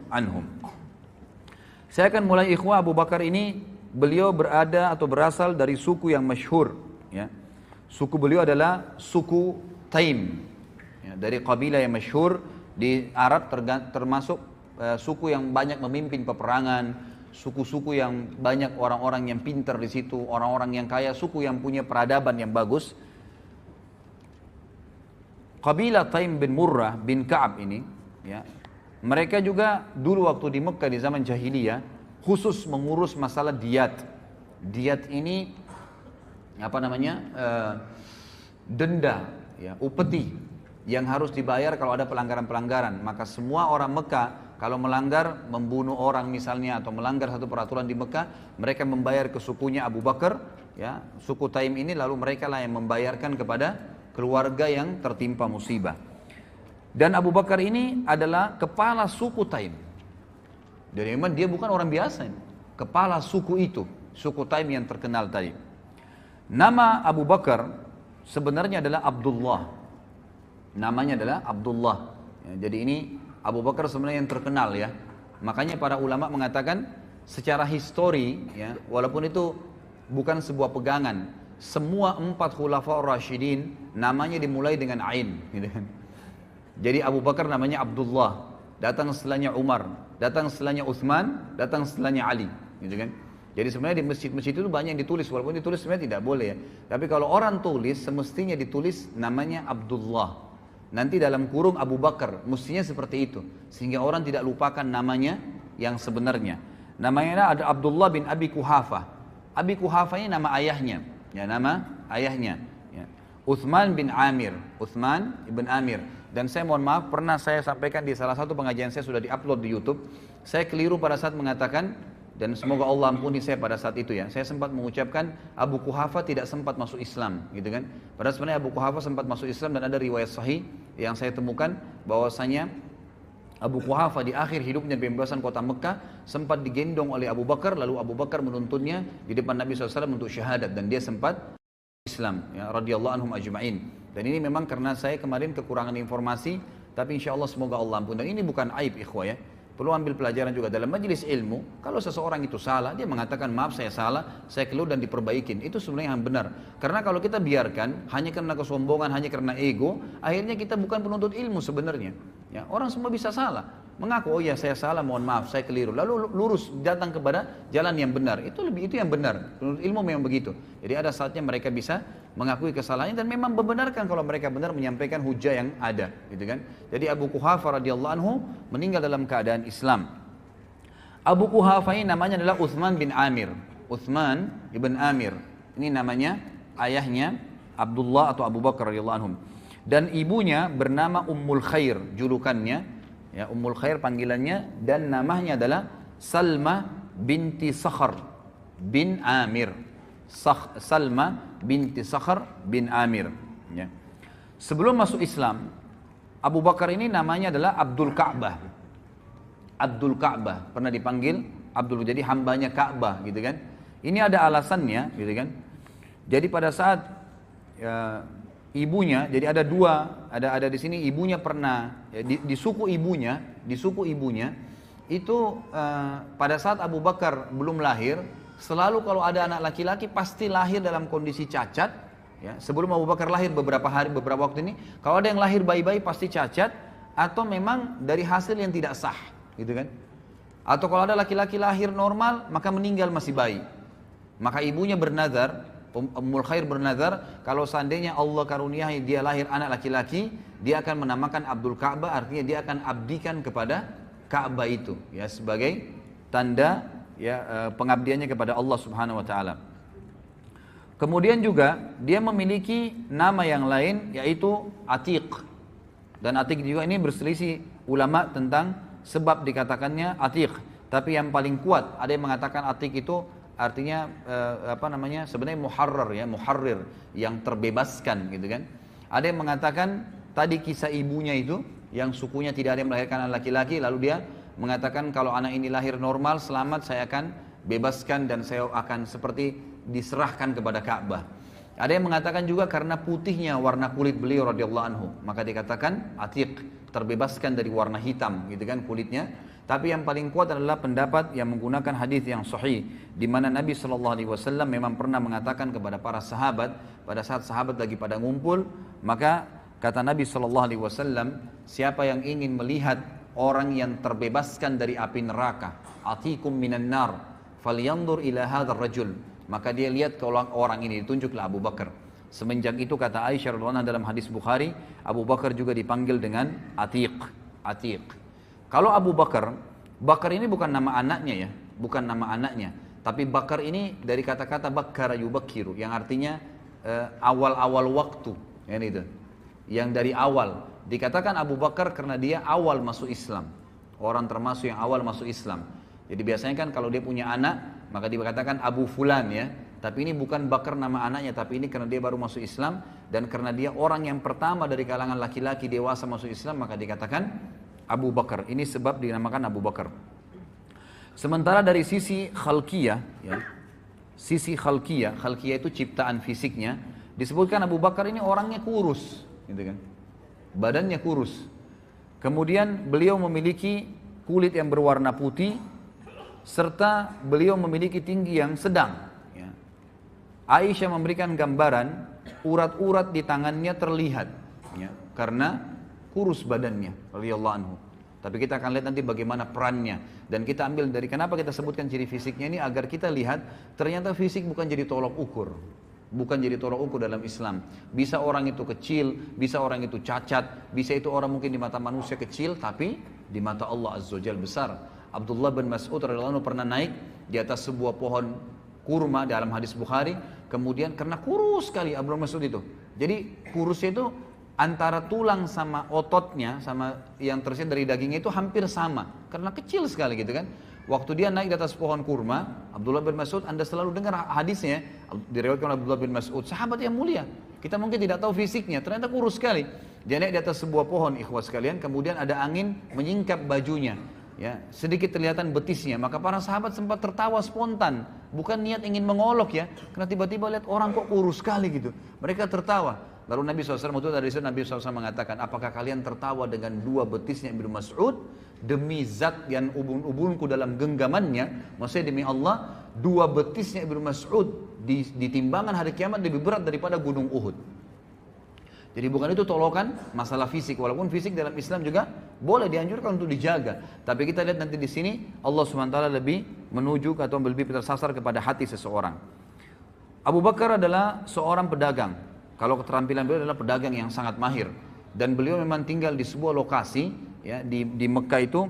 anhum. Saya akan mulai ikhwah. Abu Bakar ini beliau berada atau berasal dari suku yang masyhur, ya. Suku beliau adalah suku Taim, ya, dari kabilah yang masyhur di Arab, termasuk suku yang banyak memimpin peperangan, suku-suku yang banyak orang-orang yang pintar di situ, orang-orang yang kaya, suku yang punya peradaban yang bagus. Kabilah Taim bin Murrah bin Ka'ab ini, ya, mereka juga dulu waktu di Mekah di zaman jahiliyah khusus mengurus masalah diat. Diat ini apa namanya, denda, ya, upeti yang harus dibayar kalau ada pelanggaran-pelanggaran. Maka semua orang Mekah kalau melanggar, membunuh orang misalnya atau melanggar satu peraturan di Mekah, mereka membayar ke sukunya Abu Bakar, ya, suku Taim ini, lalu mereka lah yang membayarkan kepada keluarga yang tertimpa musibah. Dan Abu Bakar ini adalah kepala suku Taim. Jadi memang dia bukan orang biasa ini. Kepala suku itu, suku Taim yang terkenal tadi. Nama Abu Bakar sebenarnya adalah Abdullah. Namanya adalah Abdullah. Ya, jadi ini Abu Bakar sebenarnya yang terkenal, ya. Makanya para ulama mengatakan secara histori, ya, walaupun itu bukan sebuah pegangan, semua 4 khulafaur rasyidin namanya dimulai dengan Ain, gitu kan. Jadi Abu Bakar namanya Abdullah, datang setelahnya Umar, datang setelahnya Utsman, datang setelahnya Ali, gitu kan. Jadi sebenarnya di masjid-masjid itu banyak yang ditulis, walaupun ditulis sebenarnya tidak boleh, ya. Tapi kalau orang tulis, semestinya ditulis namanya Abdullah. Nanti dalam kurung Abu Bakar, mestinya seperti itu. Sehingga orang tidak lupakan namanya yang sebenarnya. Namanya ada Abdullah bin Abi Kuhafah. Abi Kuhafah ini nama ayahnya, ya, nama ayahnya. Ya. Utsman bin Amir, Utsman ibn Amir. Dan saya mohon maaf, pernah saya sampaikan di salah satu pengajian saya, sudah diupload di YouTube. Saya keliru pada saat mengatakan, dan semoga Allah ampuni saya pada saat itu, ya. Saya sempat mengucapkan Abu Kuhafah tidak sempat masuk Islam, gitu kan. Padahal sebenarnya Abu Kuhafah sempat masuk Islam, dan ada riwayat sahih yang saya temukan bahwasanya Abu Kuhafah di akhir hidupnya di pembebasan kota Mekah sempat digendong oleh Abu Bakar, lalu Abu Bakar menuntunnya di depan Nabi SAW untuk syahadat, dan dia sempat Islam, ya, radhiyallahu anhum ajma'in. Dan ini memang karena saya kemarin kekurangan informasi, tapi insya Allah semoga Allah ampun. Dan ini bukan aib, ikhwah, ya. Perlu ambil pelajaran juga dalam majelis ilmu. Kalau seseorang itu salah, dia mengatakan maaf saya salah, saya keliru dan diperbaikin. Itu sebenarnya yang benar. Karena kalau kita biarkan hanya karena kesombongan, hanya karena ego, akhirnya kita bukan penuntut ilmu sebenarnya. Ya, orang semua bisa salah. Mengaku, oh ya saya salah, mohon maaf, saya keliru. Lalu lurus datang kepada jalan yang benar. Itu yang benar. Penuntut ilmu memang begitu. Jadi ada saatnya mereka bisa mengakui kesalahannya dan memang membenarkan kalau mereka benar menyampaikan hujah yang ada, gitu kan. Jadi Abu Kuhafah radhiyallahu anhu meninggal dalam keadaan Islam. Abu Kuhafah ini namanya adalah Utsman bin Amir. Utsman ibn Amir. Ini namanya ayahnya Abdullah atau Abu Bakar radhiyallahu anhum. Dan ibunya bernama Ummul Khair, julukannya, ya, Ummul Khair panggilannya, dan namanya adalah Salma binti Sakhar bin Amir. Salma binti Sakhar bin Amir, ya. Sebelum masuk Islam, Abu Bakar ini namanya adalah Abdul Ka'bah. Abdul Ka'bah, pernah dipanggil Abdul, jadi hambanya Ka'bah, gitu kan. Ini ada alasannya, gitu kan. Jadi pada saat ibunya, jadi ada dua, ada di sini ibunya pernah, ya, di suku ibunya itu pada saat Abu Bakar belum lahir, selalu kalau ada anak laki-laki pasti lahir dalam kondisi cacat, ya. Sebelum Abu Bakar lahir beberapa waktu ini, kalau ada yang lahir bayi-bayi pasti cacat atau memang dari hasil yang tidak sah, gitu kan. Atau kalau ada laki-laki lahir normal maka meninggal masih bayi. Maka ibunya bernazar, Ummul Khair bernazar, kalau seandainya Allah karuniai dia lahir anak laki-laki, dia akan menamakan Abdul Ka'bah, artinya dia akan abdikan kepada Ka'bah itu, ya, sebagai tanda, ya, pengabdiannya kepada Allah Subhanahu wa taala. Kemudian juga dia memiliki nama yang lain yaitu Atiq. Dan Atiq juga ini berselisih ulama tentang sebab dikatakannya Atiq. Tapi yang paling kuat ada yang mengatakan Atiq itu artinya sebenarnya muharrar, ya, muharrir, yang terbebaskan, gitu kan. Ada yang mengatakan tadi kisah ibunya itu yang sukunya tidak ada yang melahirkan anak laki-laki, lalu dia mengatakan kalau anak ini lahir normal selamat, saya akan bebaskan dan saya akan seperti diserahkan kepada Ka'bah. Ada yang mengatakan juga karena putihnya warna kulit beliau radhiyallahu anhu, maka dikatakan Atiq, terbebaskan dari warna hitam, gitu kan, kulitnya. Tapi yang paling kuat adalah pendapat yang menggunakan hadis yang sahih, di mana Nabi SAW memang pernah mengatakan kepada para sahabat pada saat sahabat lagi pada ngumpul, maka kata Nabi SAW, siapa yang ingin melihat orang yang terbebaskan dari api neraka, atikum minan nar, falyanzur ila hadzal rajul, maka dia lihat ke orang ini, ditunjuklah Abu Bakar. Semenjak itu kata Aisyah radhiyallahu anha dalam hadis Bukhari, Abu Bakar juga dipanggil dengan Atiq. Kalau Abu Bakar, Bakar ini bukan nama anaknya ya, bukan nama anaknya, tapi Bakar ini dari kata-kata bakkara yubakkiru, yang artinya awal-awal waktu, ya itu. Yang dari awal dikatakan Abu Bakar karena dia awal masuk Islam, orang termasuk yang awal masuk Islam. Jadi biasanya kan kalau dia punya anak maka dikatakan Abu Fulan ya, tapi ini bukan Bakar nama anaknya, tapi ini karena dia baru masuk Islam dan karena dia orang yang pertama dari kalangan laki-laki dewasa masuk Islam, maka dikatakan Abu Bakar. Ini sebab dinamakan Abu Bakar. Sementara dari sisi khalqiyah ya, sisi khalqiyah itu ciptaan fisiknya, disebutkan Abu Bakar ini orangnya kurus gitu kan, badannya kurus. Kemudian beliau memiliki kulit yang berwarna putih, serta beliau memiliki tinggi yang sedang ya. Aisyah memberikan gambaran urat-urat di tangannya terlihat ya, karena kurus badannya radhiyallahu anhu. Tapi kita akan lihat nanti bagaimana perannya, dan kita ambil dari kenapa kita sebutkan ciri fisiknya ini, agar kita lihat ternyata fisik bukan jadi tolok ukur. Bukan jadi tolok ukur dalam Islam. Bisa orang itu kecil, bisa orang itu cacat, bisa itu orang mungkin di mata manusia kecil, tapi di mata Allah Azza wa Jalla besar. Abdullah bin Mas'ud radhiyallahu anhu pernah naik di atas sebuah pohon kurma dalam hadis Bukhari, kemudian karena kurus sekali Abdullah bin Mas'ud itu. Jadi kurusnya itu antara tulang sama ototnya, sama yang tersirat dari dagingnya itu hampir sama, karena kecil sekali gitu kan. Waktu dia naik di atas pohon kurma, Abdullah bin Mas'ud, Anda selalu dengar hadisnya, diriwayatkan oleh Abdullah bin Mas'ud, sahabat yang mulia. Kita mungkin tidak tahu fisiknya, ternyata kurus sekali. Dia naik di atas sebuah pohon, ikhwas sekalian, kemudian ada angin menyingkap bajunya. Ya, sedikit kelihatan betisnya, maka para sahabat sempat tertawa spontan, bukan niat ingin mengolok ya, karena tiba-tiba lihat orang kok kurus sekali gitu. Mereka tertawa. Lalu Nabi SAW itu dari situ Nabi SAW mengatakan, apakah kalian tertawa dengan dua betisnya Ibnu Mas'ud? Demi zat yang ubun-ubunku dalam genggamannya, maksudnya demi Allah, dua betisnya Ibnu Mas'ud di timbangan hari kiamat lebih berat daripada gunung Uhud. Jadi bukan itu tolokan masalah fisik, walaupun fisik dalam Islam juga boleh dianjurkan untuk dijaga. Tapi kita lihat nanti di sini Allah SWT lebih menuju atau lebih tersasar kepada hati seseorang. Abu Bakar adalah seorang pedagang. Kalau keterampilan beliau adalah pedagang yang sangat mahir, dan beliau memang tinggal di sebuah lokasi ya di Mekah itu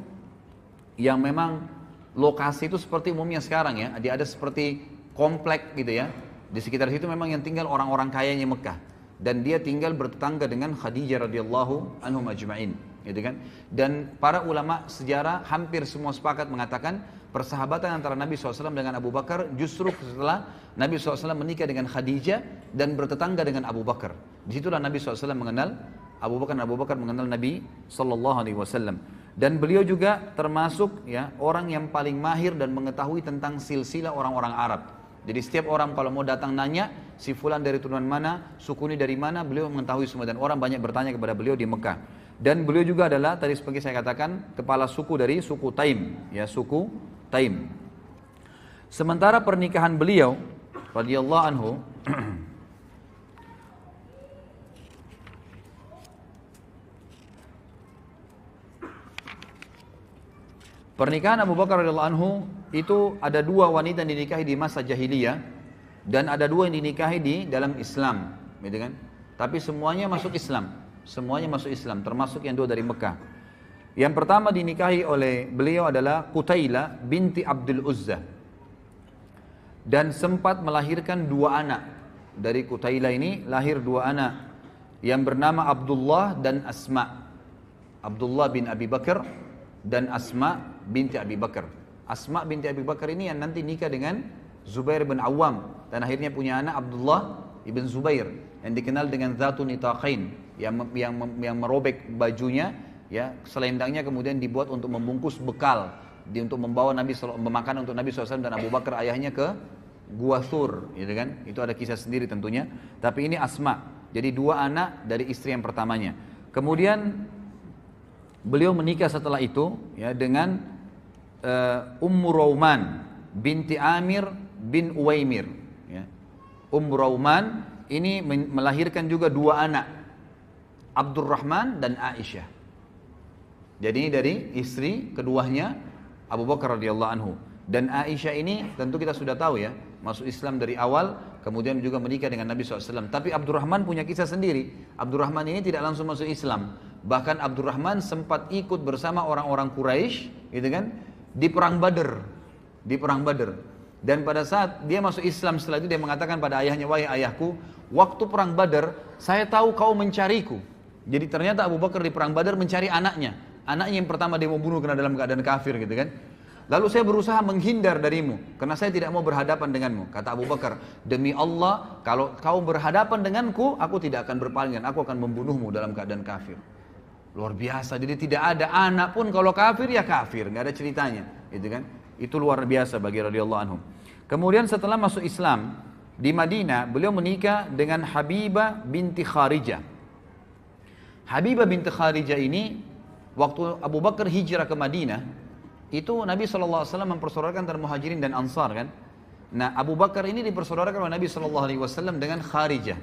yang memang lokasi itu seperti umumnya sekarang ya, dia ada seperti komplek gitu ya. Di sekitar situ memang yang tinggal orang-orang kayanya Mekah, dan dia tinggal bertetangga dengan Khadijah radhiyallahu anhum ajma'in gitu kan. Dan para ulama sejarah hampir semua sepakat mengatakan persahabatan antara Nabi SAW dengan Abu Bakar justru setelah Nabi SAW menikah dengan Khadijah dan bertetangga dengan Abu Bakar. Disitulah Nabi SAW mengenal Abu Bakar, dan Abu Bakar mengenal Nabi SAW. Dan beliau juga termasuk ya orang yang paling mahir dan mengetahui tentang silsilah orang-orang Arab. Jadi setiap orang kalau mau datang nanya, si fulan dari turunan mana, suku ini dari mana, beliau mengetahui semua, dan orang banyak bertanya kepada beliau di Mekah. Dan beliau juga adalah tadi seperti saya katakan kepala suku dari suku Taim, ya suku Taim. Sementara pernikahan beliau radhiyallahu anhu pernikahan Abu Bakar radhiyallahu anhu itu ada dua wanita yang dinikahi di masa jahiliyah dan ada dua yang dinikahi di dalam Islam, gitu kan? Tapi semuanya masuk Islam, termasuk yang dua dari Mekah. Yang pertama dinikahi oleh beliau adalah Qutailah binti Abdul Uzza, dan sempat melahirkan dua anak. Dari Qutailah ini lahir dua anak yang bernama Abdullah dan Asma. Abdullah bin Abi Bakar dan Asma binti Abi Bakar. Asma binti Abi Bakar ini yang nanti nikah dengan Zubair bin Awam, dan akhirnya punya anak Abdullah ibn Zubair yang dikenal dengan Dzatun Nitaqain, yang merobek bajunya ya, selendangnya kemudian dibuat untuk membungkus bekal untuk membawa makanan untuk Nabi SAW dan Abu Bakar ayahnya ke Gua Thur, gitu kan? Itu ada kisah sendiri tentunya. Tapi ini Asma, jadi dua anak dari istri yang pertamanya. Kemudian beliau menikah setelah itu ya dengan Ummu Rauman binti Amir bin Uwaimir. Ya. Ummu Rauman ini melahirkan juga dua anak, Abdurrahman dan Aisyah. Jadi ini dari istri keduanya Abu Bakar radhiyallahu anhu. Dan Aisyah ini tentu kita sudah tahu ya, masuk Islam dari awal, kemudian juga menikah dengan Nabi SAW. Tapi Abdurrahman punya kisah sendiri. Abdurrahman ini tidak langsung masuk Islam. Bahkan Abdurrahman sempat ikut bersama orang-orang Quraisy, gitu kan, di perang Badar. Di perang Badar. Dan pada saat dia masuk Islam setelah itu dia mengatakan pada ayahnya, wahai ayahku, waktu perang Badar saya tahu kau mencariku. Jadi ternyata Abu Bakar di perang Badar mencari anaknya. Anaknya yang pertama dia mau bunuh karena dalam keadaan kafir, gitu kan. Lalu saya berusaha menghindar darimu karena saya tidak mau berhadapan denganmu. Kata Abu Bakar, demi Allah, kalau kau berhadapan denganku, aku tidak akan berpaling, aku akan membunuhmu dalam keadaan kafir. Luar biasa. Jadi tidak ada anak pun kalau kafir ya kafir, nggak ada ceritanya, gitu kan? Itu luar biasa bagi radhiyallahu anhum. Kemudian setelah masuk Islam di Madinah, beliau menikah dengan Habibah binti Kharijah. Habibah binti Kharijah ini waktu Abu Bakar hijrah ke Madinah, itu Nabi SAW mempersaudarakan antara Muhajirin dan Ansar kan. Nah, Abu Bakar ini dipersaudarakan oleh Nabi SAW dengan Kharijah.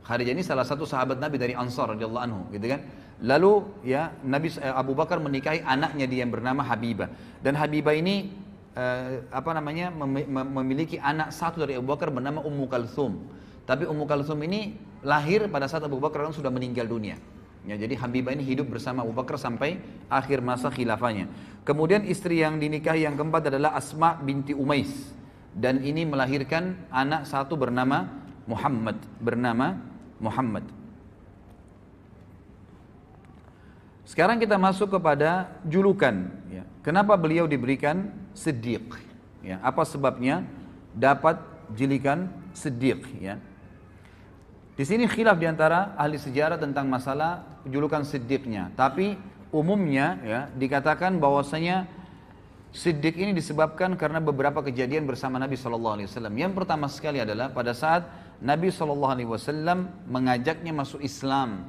Kharijah ini salah satu sahabat Nabi dari Ansar radhiyallahu anhu, gitu kan. Lalu ya Abu Bakar menikahi anaknya dia yang bernama Habibah. Dan Habibah ini memiliki anak satu dari Abu Bakar bernama Ummu Kalthum. Tapi Ummu Kalthum ini lahir pada saat Abu Bakar sudah meninggal dunia. Ya, jadi Habibah ini hidup bersama Abu Bakar sampai akhir masa khilafahnya. Kemudian istri yang dinikahi yang keempat adalah Asma binti Umais. Dan ini melahirkan anak satu bernama Muhammad. Sekarang kita masuk kepada julukan. Ya. Kenapa beliau diberikan Siddiq? Ya, apa sebabnya dapat julukan Siddiq? Ya. Di sini khilaf diantara ahli sejarah tentang masalah julukan Siddiqnya. Tapi umumnya ya dikatakan bahwasanya Siddiq ini disebabkan karena beberapa kejadian bersama Nabi SAW. Yang pertama sekali adalah pada saat Nabi SAW mengajaknya masuk Islam,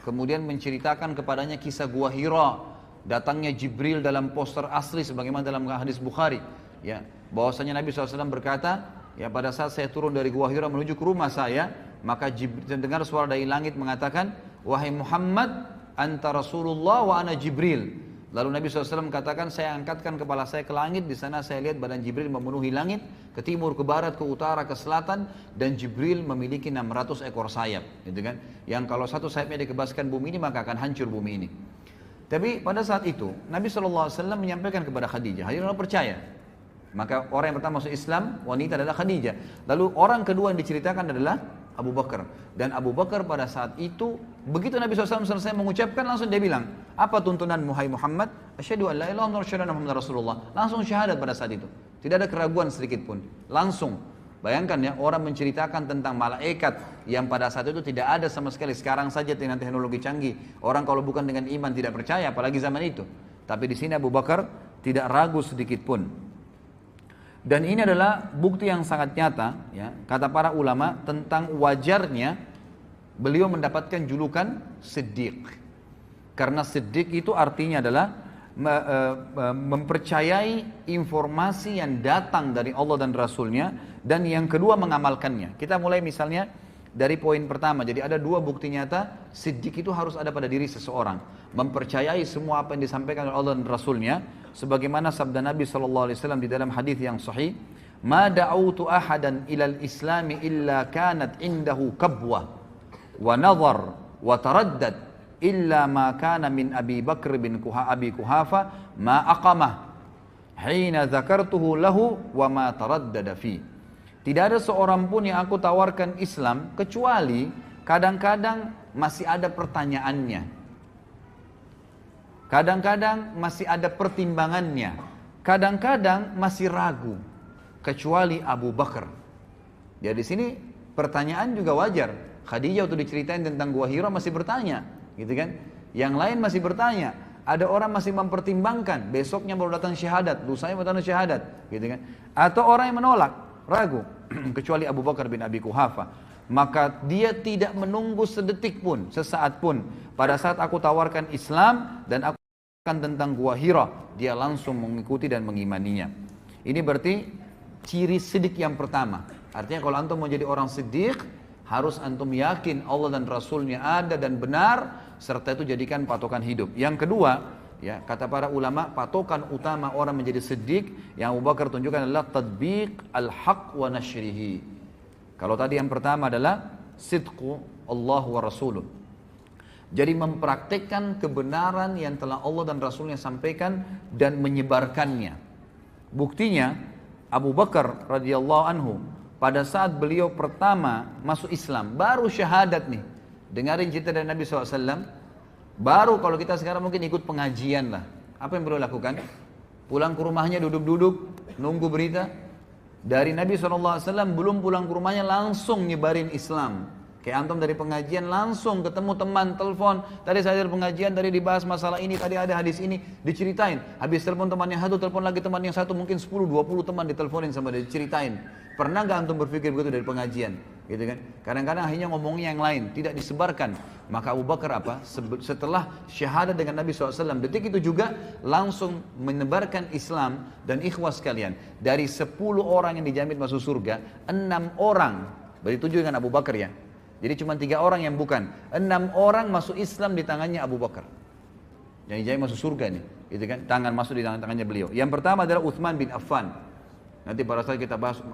kemudian menceritakan kepadanya kisah Gua Hira, datangnya Jibril dalam poster asli sebagaimana dalam hadis Bukhari. Ya, bahwasanya Nabi SAW berkata, ya pada saat saya turun dari Gua Hira menuju ke rumah saya, maka dengar suara dari langit mengatakan, wahai Muhammad, anta Rasulullah wa ana Jibril. Lalu Nabi SAW katakan, saya angkatkan kepala saya ke langit, di sana saya lihat badan Jibril memenuhi langit, ke timur, ke barat, ke utara, ke selatan, dan Jibril memiliki 600 ekor sayap, gitu kan? Yang kalau satu sayapnya dikebaskan bumi ini, maka akan hancur bumi ini. Tapi pada saat itu, Nabi SAW menyampaikan kepada Khadijah, Khadijah percaya. Maka orang yang pertama masuk Islam, wanita adalah Khadijah. Lalu orang kedua yang diceritakan adalah Abu Bakar. Dan Abu Bakar pada saat itu, begitu Nabi SAW selesai mengucapkan, langsung dia bilang, apa tuntunanmu hai Muhammad? Asyhadu an la ilaha illallah wa asyhadu anna Muhammadar Rasulullah. Langsung syahadat pada saat itu. Tidak ada keraguan sedikit pun. Langsung. Bayangkan ya, orang menceritakan tentang malaikat yang pada saat itu tidak ada sama sekali. Sekarang saja dengan teknologi canggih, orang kalau bukan dengan iman tidak percaya, apalagi zaman itu. Tapi di sini Abu Bakar tidak ragu sedikit pun. Dan ini adalah bukti yang sangat nyata, ya, kata para ulama tentang wajarnya beliau mendapatkan julukan Siddiq. Karena Siddiq itu artinya adalah mempercayai informasi yang datang dari Allah dan Rasulnya, dan yang kedua mengamalkannya. Kita mulai misalnya dari poin pertama. Jadi ada dua bukti nyata Siddiq itu harus ada pada diri seseorang, mempercayai semua apa yang disampaikan oleh Allah dan Rasulnya, sebagaimana sabda Nabi SAW di dalam hadis yang sahih, ma da'autu ahadan ilal islami illa kanat indahu kabwah wa nazar wa taraddad illa ma kana min Abi Bakr bin Abi Kuhafa ma aqamah hina zakartuhu lahu wa ma taraddada fi. Tidak ada seorang pun yang aku tawarkan Islam kecuali kadang-kadang masih ada pertanyaannya, kadang-kadang masih ada pertimbangannya, kadang-kadang masih ragu, kecuali Abu Bakar. Ya di sini pertanyaan juga wajar. Khadijah waktu diceritain tentang Gua Hira masih bertanya, gitu kan? Yang lain masih bertanya. Ada orang masih mempertimbangkan, besoknya baru datang syahadat, lusanya baru datang syahadat, gitu kan? Atau orang yang menolak, ragu, kecuali Abu Bakar bin Abi Kuhafa. Maka dia tidak menunggu sedetik pun, sesaat pun. Pada saat aku tawarkan Islam dan aku tentang Gua Hira, dia langsung mengikuti dan mengimaninya. Ini berarti ciri siddiq yang pertama. Artinya kalau antum mau jadi orang siddiq, harus antum yakin Allah dan Rasulnya ada dan benar, serta itu jadikan patokan hidup. Yang kedua, ya, kata para ulama, patokan utama orang menjadi siddiq yang Abu Bakar tunjukkan adalah tadbiq al-haq wa nashrihi. Kalau tadi yang pertama adalah sidqu Allah wa Rasuluh. Jadi mempraktikkan kebenaran yang telah Allah dan Rasulnya sampaikan dan menyebarkannya. Buktinya Abu Bakar radhiyallahu anhu pada saat beliau pertama masuk Islam, baru syahadat nih. Dengarin cerita dari Nabi SAW. Baru kalau kita sekarang mungkin ikut pengajian lah. Apa yang beliau lakukan? Pulang ke rumahnya duduk-duduk, nunggu berita. Dari Nabi SAW belum pulang ke rumahnya langsung nyebarin Islam. Kayak antum dari pengajian langsung ketemu teman, telepon. Tadi saya dari pengajian, tadi dibahas masalah ini, tadi ada hadis ini, diceritain. Habis telepon teman yang satu, telepon lagi teman yang satu, mungkin 10-20 teman diteleponin sama dia, diceritain. Pernah gak antum berpikir begitu dari pengajian? Gitu kan? Kadang-kadang akhirnya ngomongnya yang lain, tidak disebarkan. Maka Abu Bakar apa? Setelah syahadat dengan Nabi SAW, detik itu juga langsung menebarkan Islam. Dan ikhwas sekalian, dari 10 orang yang dijamin masuk surga, 6 orang, berarti 7 dengan Abu Bakar ya. Jadi cuma 3 orang yang bukan. 6 orang masuk Islam di tangannya Abu Bakar. Yang dijamin masuk surga nih, gitu kan? Tangan masuk di tangannya beliau. Yang pertama adalah Uthman bin Affan. Nanti pada saat kita bahas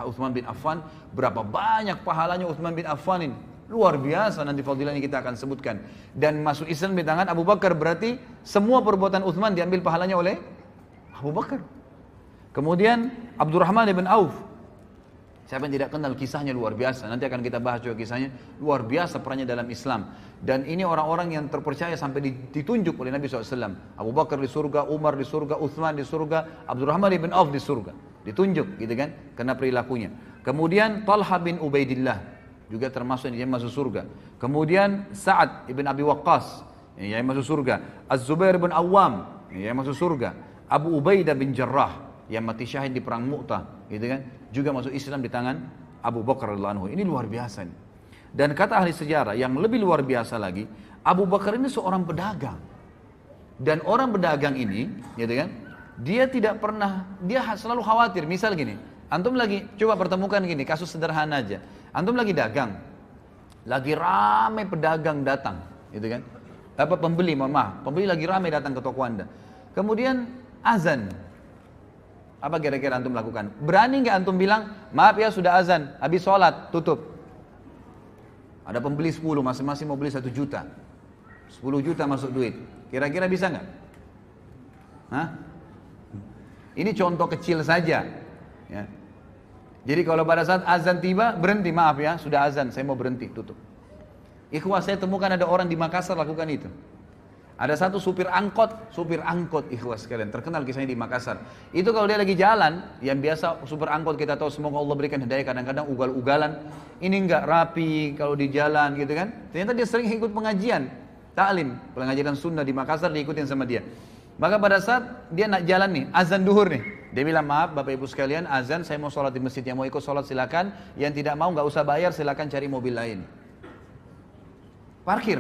Uthman bin Affan, berapa banyak pahalanya Uthman bin Affan ini. Luar biasa, nanti fadilahnya kita akan sebutkan. Dan masuk Islam di tangan Abu Bakar berarti semua perbuatan Uthman diambil pahalanya oleh Abu Bakar. Kemudian Abdurrahman bin Auf. Siapa yang tidak kenal kisahnya luar biasa. Nanti akan kita bahas juga kisahnya. Luar biasa perannya dalam Islam. Dan ini orang-orang yang terpercaya sampai ditunjuk oleh Nabi SAW. Abu Bakar di surga, Umar di surga, Uthman di surga, Abdurrahman bin Auf di surga. Ditunjuk gitu kan, karena perilakunya. Kemudian Talha bin Ubaidillah juga termasuk yang masuk surga. Kemudian Sa'ad ibn Abi Waqqas yang masuk surga. Az-Zubair bin Awam yang masuk surga. Abu Ubaidah bin Jarrah yang mati syahid di perang Mu'tah, gitu kan, juga masuk Islam di tangan Abu Bakar radhiyallahu anhu. Ini luar biasa nih. Dan kata ahli sejarah yang lebih luar biasa lagi, Abu Bakar ini seorang pedagang. Dan orang pedagang ini, gitu kan, dia tidak pernah, dia selalu khawatir. Misal gini, antum lagi, coba pertemukan gini, kasus sederhana aja. Antum lagi dagang, lagi rame pedagang datang, gitu kan. Apa pembeli, mohon maaf, pembeli lagi rame datang ke toko Anda. Kemudian azan. Apa kira-kira antum lakukan? Berani nggak antum bilang, maaf ya sudah azan, habis sholat, tutup. Ada pembeli 10, masing-masing mau beli 1 juta. 10 juta masuk duit. Kira-kira bisa nggak? Hah? Ini contoh kecil saja. Ya. Jadi kalau pada saat azan tiba, berhenti, maaf ya, sudah azan, saya mau berhenti, tutup. Ikhwah, saya temukan ada orang di Makassar lakukan itu. Ada satu supir angkot ikhwah sekalian, terkenal kisahnya di Makassar. Itu kalau dia lagi jalan, yang biasa supir angkot kita tahu semoga Allah berikan hidayah, kadang-kadang ugal-ugalan. Ini enggak rapi kalau di jalan gitu kan. Ternyata dia sering ikut pengajian, taklim, pengajian sunnah di Makassar diikutin sama dia. Maka pada saat dia nak jalan nih, azan duhur nih, dia bilang maaf Bapak Ibu sekalian, azan saya mau sholat di masjid, yang mau ikut sholat silakan, yang tidak mau nggak usah bayar silakan cari mobil lain. Parkir.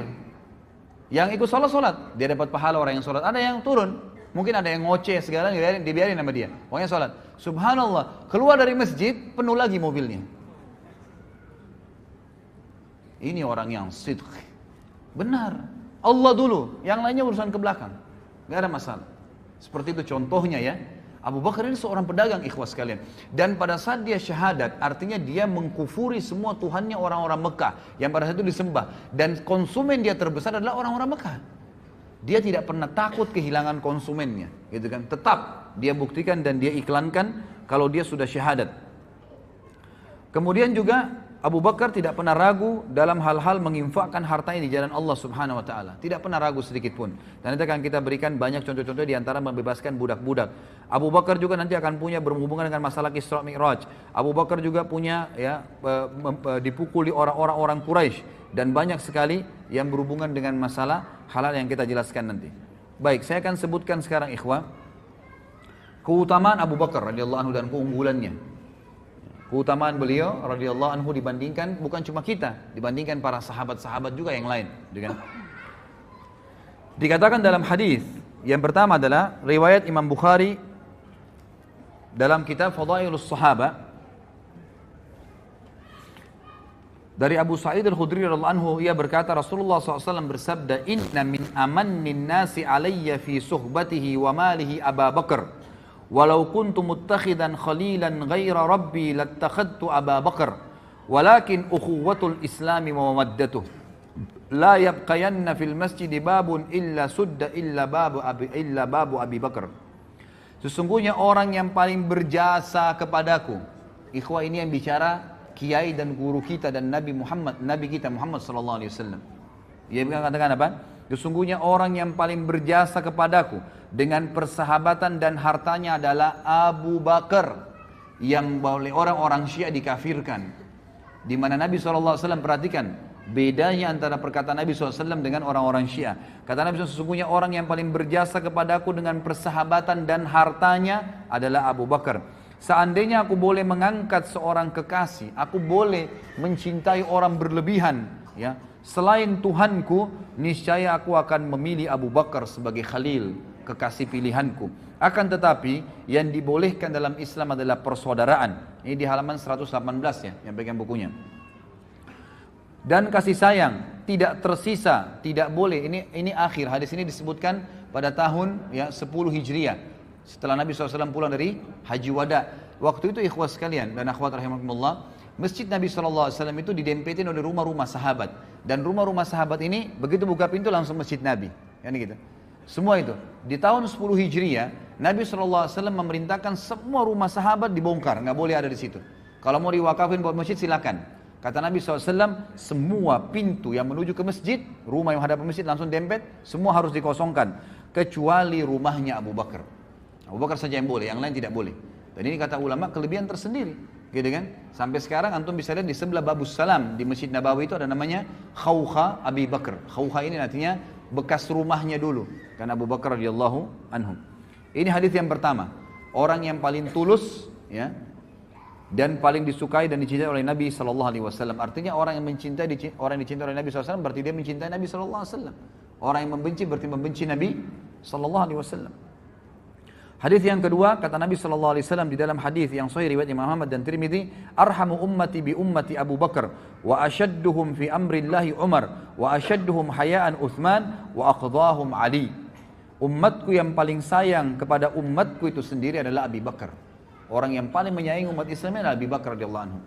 Yang ikut sholat, dia dapat pahala orang yang sholat. Ada yang turun, mungkin ada yang ngoceh segala, dibiarin sama dia. Pokoknya sholat. Subhanallah, keluar dari masjid, penuh lagi mobilnya. Ini orang yang sidq. Benar. Allah dulu, yang lainnya urusan ke belakang. Gak ada masalah. Seperti itu contohnya ya. Abu Bakar ini seorang pedagang ikhwas sekalian. Dan pada saat dia syahadat, artinya dia mengkufuri semua Tuhannya orang-orang Mekah yang pada saat itu disembah. Dan konsumen dia terbesar adalah orang-orang Mekah. Dia tidak pernah takut kehilangan konsumennya, gitu kan? Tetap dia buktikan dan dia iklankan kalau dia sudah syahadat. Kemudian juga Abu Bakar tidak pernah ragu dalam hal-hal menginfakkan hartanya di jalan Allah Subhanahu wa taala. Tidak pernah ragu sedikit pun. Dan nanti akan kita berikan banyak contoh-contoh di antara membebaskan budak-budak. Abu Bakar juga nanti akan punya berhubungan dengan masalah Isra Mi'raj. Abu Bakar juga punya ya dipukuli orang-orang Quraisy dan banyak sekali yang berhubungan dengan masalah halal yang kita jelaskan nanti. Baik, saya akan sebutkan sekarang ikhwah keutamaan Abu Bakar radhiyallahu anhu dan keunggulannya. Keutamaan beliau radhiyallahu anhu dibandingkan bukan cuma kita, dibandingkan para sahabat-sahabat juga yang lain, dengan dikatakan dalam hadis Yang pertama adalah riwayat Imam Bukhari dalam kitab Fadailus Sahaba dari Abu Sa'id Al-Khudri radhiyallahu anhu, ia berkata Rasulullah SAW bersabda, "Inna min amannin nasi alayya fi suhbatihi wa malihi Abu Bakar. Walau kuntu muttakhidan khalilan ghaira rabbi lattakhadtu Abu Bakar. Walakin ukhuwatul Islami wa mawaddatuh. La yabqayanna fil masjid babun illa sudda illa babu Abi Bakar." Sesungguhnya orang yang paling berjasa kepadaku. Ikhwah, ini yang bicara kiai dan guru kita dan Nabi kita Muhammad sallallahu alaihi wasallam. Ia katakan apa? Sesungguhnya orang yang paling berjasa kepadaku dengan persahabatan dan hartanya adalah Abu Bakar, yang oleh orang-orang Syiah dikafirkan. Di mana Nabi SAW, perhatikan bedanya antara perkataan Nabi SAW dengan orang-orang Syiah. Kata Nabi SAW, sesungguhnya orang yang paling berjasa kepadaku dengan persahabatan dan hartanya adalah Abu Bakar. Seandainya aku boleh mengangkat seorang kekasih, aku boleh mencintai orang berlebihan, ya, selain Tuhanku, niscaya aku akan memilih Abu Bakar sebagai khalil, kekasih pilihanku. Akan tetapi yang dibolehkan dalam Islam adalah persaudaraan. Ini di halaman 118 ya, yang pegang bukunya. Dan kasih sayang tidak tersisa, tidak boleh. Ini akhir hadis ini disebutkan pada tahun ya 10 Hijriah. Setelah Nabi SAW pulang dari Haji Wada. Waktu itu ikhwah sekalian dan akhwat rahimakumullah, masjid Nabi SAW itu didempetin oleh rumah-rumah sahabat. Dan rumah-rumah sahabat ini begitu buka pintu langsung masjid Nabi. Kan gitu. Semua itu. Di tahun 10 Hijriah, Nabi SAW memerintahkan semua rumah sahabat dibongkar. Nggak boleh ada di situ. Kalau mau diwakafin buat masjid silakan. Kata Nabi SAW, semua pintu yang menuju ke masjid, rumah yang hadap masjid langsung dempet, semua harus dikosongkan. Kecuali rumahnya Abu Bakar. Abu Bakar saja yang boleh, yang lain tidak boleh. Dan ini kata ulama kelebihan tersendiri, gitu kan? Sampai sekarang antum bisa lihat di sebelah Babus Salam di Masjid Nabawi itu ada namanya Khawkha Abi Bakar. Khawkha ini artinya bekas rumahnya dulu, karena Abu Bakar radhiyallahu anhu. Ini hadis yang pertama, orang yang paling tulus, ya, dan paling disukai dan dicintai oleh Nabi sallallahu alaihi wasallam. Artinya orang yang dicintai oleh Nabi sallallahu alaihi wasallam berarti dia mencintai Nabi sallallahu alaihi wasallam. Orang yang membenci berarti membenci Nabi sallallahu alaihi wasallam. Hadis yang kedua, kata Nabi SAW di dalam hadis yang sahih riwayat Imam Ahmad dan Tirmidzi, "Arhamu ummati bi ummati Abu Bakar, wa ashadduhum fi amrillahi Umar, wa ashadduhum hayaan Uthman, wa aqdahum Ali." Umatku yang paling sayang kepada umatku itu sendiri adalah Abu Bakar. Orang yang paling menyayangi umat Islam adalah Abu Bakar radhiyallahu anhu.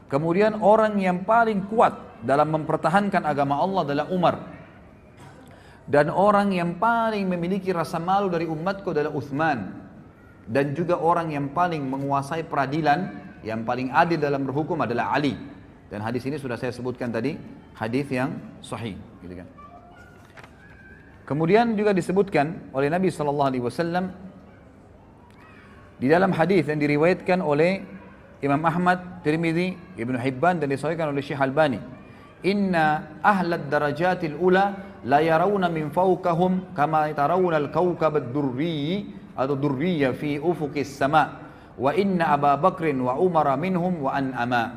Kemudian orang yang paling kuat dalam mempertahankan agama Allah adalah Umar. Dan orang yang paling memiliki rasa malu dari umatku adalah Uthman. Dan juga orang yang paling menguasai peradilan, yang paling adil dalam berhukum adalah Ali. Dan hadis ini sudah saya sebutkan tadi, hadis yang sahih, gitu kan. Kemudian juga disebutkan oleh Nabi SAW di dalam hadis yang diriwayatkan oleh Imam Ahmad, Tirmidzi, Ibnu Hibban dan disahihkan oleh Syekh Albani. Inna ahlad darajatil ula la yarawna min fawqahum kama tarawna al-kawkab ad-durri atau durriya fi ufuqis sama wa inna Abu Bakrin wa Umar minhum wa an'ama.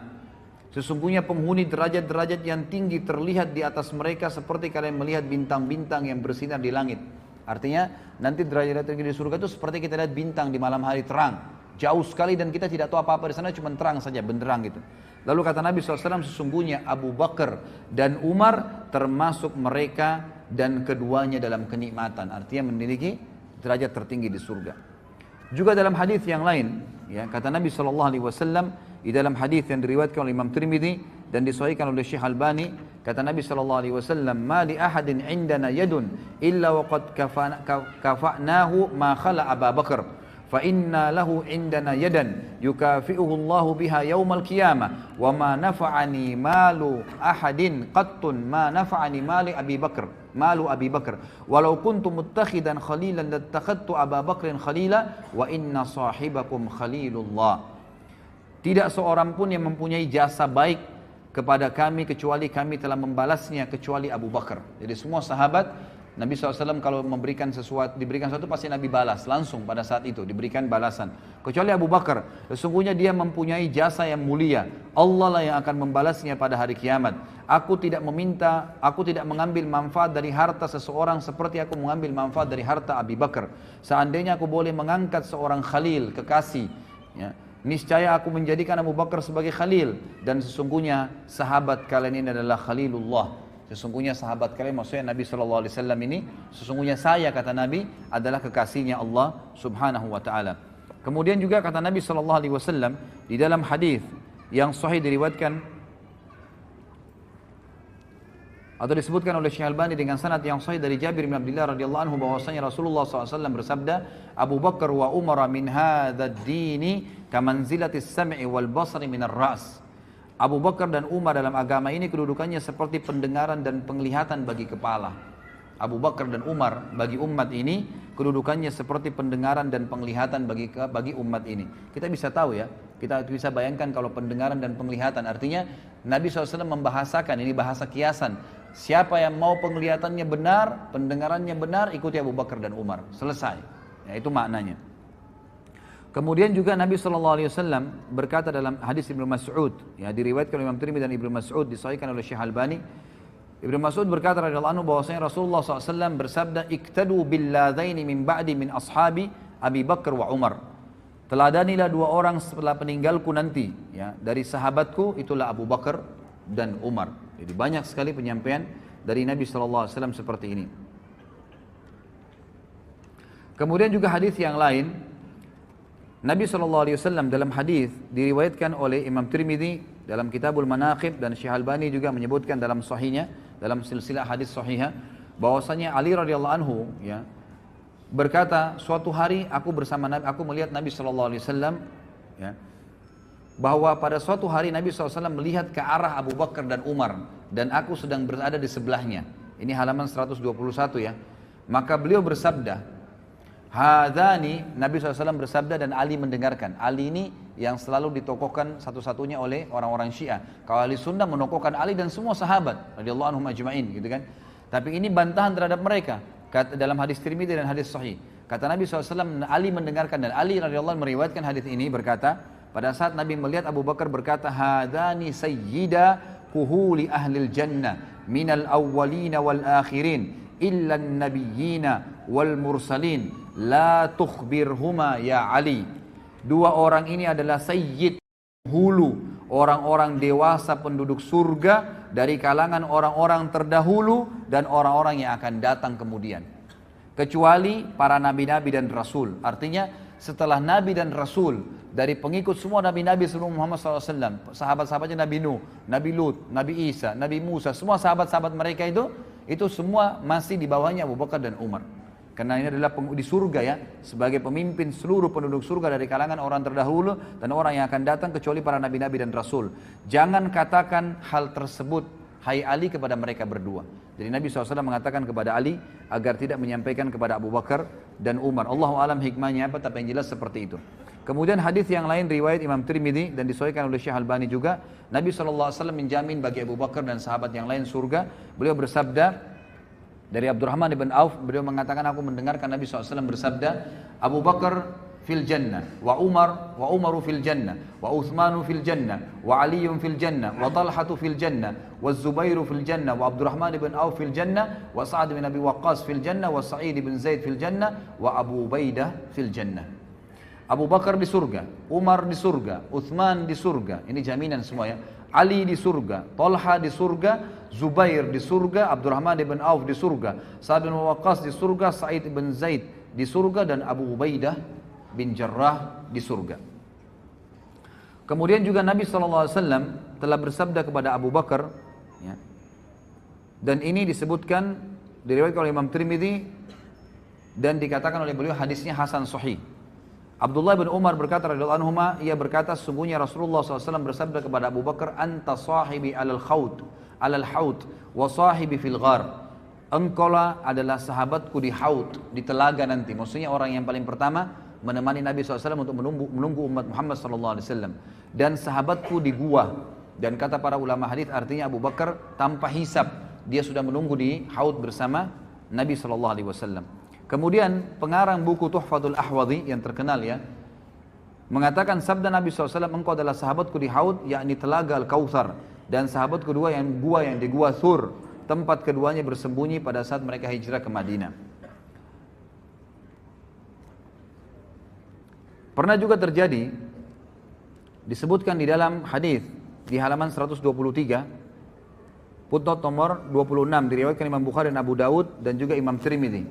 Sesungguhnya penghuni derajat-derajat yang tinggi terlihat di atas mereka seperti kalian melihat bintang-bintang yang bersinar di langit. Artinya nanti derajat tinggi di surga itu seperti kita lihat bintang di malam hari terang, jauh sekali dan kita tidak tahu apa-apa di sana, cuma terang saja, benderang gitu. Lalu kata Nabi SAW, sesungguhnya Abu Bakar dan Umar termasuk mereka dan keduanya dalam kenikmatan. Artinya memiliki derajat tertinggi di surga. Juga dalam hadis yang lain, ya, kata Nabi SAW di dalam hadis yang diriwayatkan oleh Imam Tirmidzi dan disahihkan oleh Syekh Albani, kata Nabi SAW, "Ma li ahadin indana yadun illa waqad kafa'nahu ma khala Abu Bakar. Fa inna lahu indana yadan yukafi'uhu Allahu biha yaumal qiyamah wa ma nafa'ani malu ahadin qattun ma nafa'ani malu Abi Bakar walau kuntu muttakhidan khalilan lattakhadtu Abu Bakrin khalila wa inna sahibakum khalilullah." Tidak seorang pun yang mempunyai jasa baik kepada kami kecuali kami telah membalasnya kecuali Abu Bakar. Jadi semua sahabat Nabi SAW kalau diberikan sesuatu pasti Nabi balas langsung pada saat itu, diberikan balasan. Kecuali Abu Bakar, sesungguhnya dia mempunyai jasa yang mulia. Allah lah yang akan membalasnya pada hari kiamat. Aku tidak mengambil manfaat dari harta seseorang seperti aku mengambil manfaat dari harta Abu Bakar. Seandainya aku boleh mengangkat seorang khalil, kekasih, ya, niscaya aku menjadikan Abu Bakar sebagai khalil. Dan sesungguhnya sahabat kalian ini adalah khalilullah. Sesungguhnya sahabat kalian, maksudnya Nabi SAW ini, sesungguhnya saya, kata Nabi, adalah kekasihnya Allah Subhanahu wa ta'ala. Kemudian juga kata Nabi SAW di dalam hadis yang sahih diriwayatkan atau disebutkan oleh Syekh Albani dengan sanad yang sahih dari Jabir bin Abdullah radhiyallahu anhu bahwasanya Rasulullah SAW bersabda, Abu Bakar wa Umar min hadzal dini kamanzilatis sam'i wal basari minar ra's. Abu Bakar dan Umar dalam agama ini kedudukannya seperti pendengaran dan penglihatan bagi kepala. Abu Bakar dan Umar bagi umat ini kedudukannya seperti pendengaran dan penglihatan bagi umat ini. Kita bisa tahu ya, kita bisa bayangkan kalau pendengaran dan penglihatan, artinya Nabi SAW membahasakan, ini bahasa kiasan. Siapa yang mau penglihatannya benar, pendengarannya benar, ikuti Abu Bakar dan Umar. Selesai. Ya, itu maknanya. Kemudian juga Nabi SAW berkata dalam hadis Ibnu Mas'ud, ya, diriwayatkan oleh Imam Tirmidzi dan Ibnu Mas'ud, disahihkan oleh Syekh Albani. Ibnu Mas'ud berkata radhiyallahu anhu bahwasanya Rasulullah SAW bersabda, iktadu billadaini min ba'di min ashabi Abi Bakar wa Umar. Teladanilah dua orang setelah peninggalku nanti, ya, dari sahabatku, itulah Abu Bakar dan Umar. Jadi banyak sekali penyampaian dari Nabi SAW seperti ini. Kemudian juga hadis yang lain, Nabi SAW dalam hadis diriwayatkan oleh Imam Tirmidzi dalam Kitabul Manaqib dan Syekh Albani juga menyebutkan dalam sahihnya, dalam silsilah hadis sahihah, bahwasanya Ali radhiyallahu anhu, ya, berkata, suatu hari aku bersama Nabi, aku melihat Nabi SAW, ya, bahwa pada suatu hari Nabi SAW melihat ke arah Abu Bakar dan Umar dan aku sedang berada di sebelahnya. Ini halaman 121 ya. Maka beliau bersabda, hadani, Nabi SAW bersabda dan Ali mendengarkan. Ali ini yang selalu ditokohkan satu-satunya oleh orang-orang Syiah. Kalau ahli sunnah menokohkan Ali dan semua sahabat radhiyallahu anhum ajma'in, gitu kan. Tapi ini bantahan terhadap mereka. Kata, dalam hadis Tirmidzi dan hadis sahih, kata Nabi SAW, Ali mendengarkan, dan Ali radhiyallahu anhu meriwayatkan hadis ini, berkata, pada saat Nabi melihat Abu Bakar berkata, hadani sayyida kuhuli ahlil jannah minal awwalina wal akhirin illa nabiyyina wal mursalin la tukhbirhuma ya Ali. Dua orang ini adalah sayyid, hulu, orang-orang dewasa penduduk surga dari kalangan orang-orang terdahulu dan orang-orang yang akan datang kemudian, kecuali para nabi-nabi dan rasul. Artinya setelah nabi dan rasul, dari pengikut semua nabi-nabi sebelum Muhammad SAW, sahabat-sahabatnya Nabi Nuh, Nabi Lut, Nabi Isa, Nabi Musa, semua sahabat-sahabat mereka itu semua masih di bawahnya Abu Bakar dan Umar. Karena ini adalah di surga ya, sebagai pemimpin seluruh penduduk surga dari kalangan orang terdahulu dan orang yang akan datang, kecuali para nabi-nabi dan rasul. Jangan katakan hal tersebut, hai Ali, kepada mereka berdua. Jadi Nabi SAW mengatakan kepada Ali agar tidak menyampaikan kepada Abu Bakar dan Umar. Allahu alam hikmahnya apa, tapi yang jelas seperti itu. Kemudian hadis yang lain riwayat Imam Tirmidzi dan disahihkan oleh Syekh Albani juga, Nabi SAW menjamin bagi Abu Bakar dan sahabat yang lain surga. Beliau bersabda dari Abdurrahman ibn Auf, beliau mengatakan, aku mendengarkan Nabi SAW bersabda, Abu Bakar fil jannah, wa Umaru fil jannah, wa Uthmanu fil jannah, wa Aliyun fil jannah, wa Talhatu fil jannah, wa Zubairu fil jannah, wa Abdurrahman ibn Auf fil jannah, wa Sa'ad bin Abi Waqqas fil jannah, wa Sa'id bin Zaid fil jannah, wa Abu Ubaidah fil jannah. Abu Bakar di surga, Umar di surga, Uthman di surga, ini jaminan semua ya. Ali di surga, Talha di surga, Zubair di surga, Abdurrahman ibn Auf di surga, Sa'ad bin Waqqas di surga, Sa'id bin Zaid di surga, dan Abu Ubaidah bin Jarrah di surga. Kemudian juga Nabi SAW telah bersabda kepada Abu Bakar, ya, dan ini disebutkan, diriwayatkan oleh Imam Tirmidzi dan dikatakan oleh beliau hadisnya hasan sahih. Abdullah bin Umar berkata radhiyallahu anhuma, ia berkata, sesungguhnya Rasulullah SAW bersabda kepada Abu Bakar, anta sahibi alal haud wa sahibi fil ghar. Engkaulah adalah sahabatku di haud, di telaga nanti. Maksudnya orang yang paling pertama menemani Nabi SAW untuk menunggu umat Muhammad SAW, dan sahabatku di gua. Dan kata para ulama hadis, artinya Abu Bakar tanpa hisab dia sudah menunggu di haud bersama Nabi SAW. Kemudian pengarang buku Tuhfatul Ahwadhi yang terkenal ya, mengatakan sabda Nabi SAW, engkau adalah sahabatku di haud, yakni telaga Al-Kautsar, dan sahabat kedua yang di gua Thur, tempat keduanya bersembunyi pada saat mereka hijrah ke Madinah. Pernah juga terjadi, disebutkan di dalam hadis di halaman 123, footnote nomor 26, diriwayatkan Imam Bukhari dan Abu Daud dan juga Imam Tirmidzi.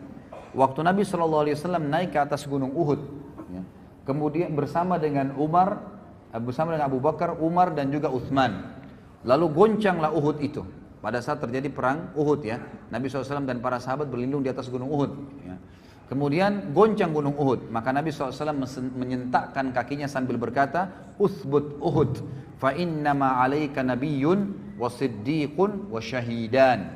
Waktu Nabi SAW naik ke atas gunung Uhud, ya, kemudian bersama dengan Abu Bakar, Umar dan juga Uthman. Lalu goncanglah Uhud itu. Pada saat terjadi perang Uhud ya, Nabi SAW dan para sahabat berlindung di atas gunung Uhud. Ya. Kemudian goncang gunung Uhud, maka Nabi SAW menyentakkan kakinya sambil berkata, Uthbut Uhud, fa innama alaika nabiyyun wa siddiqun wa syahidan.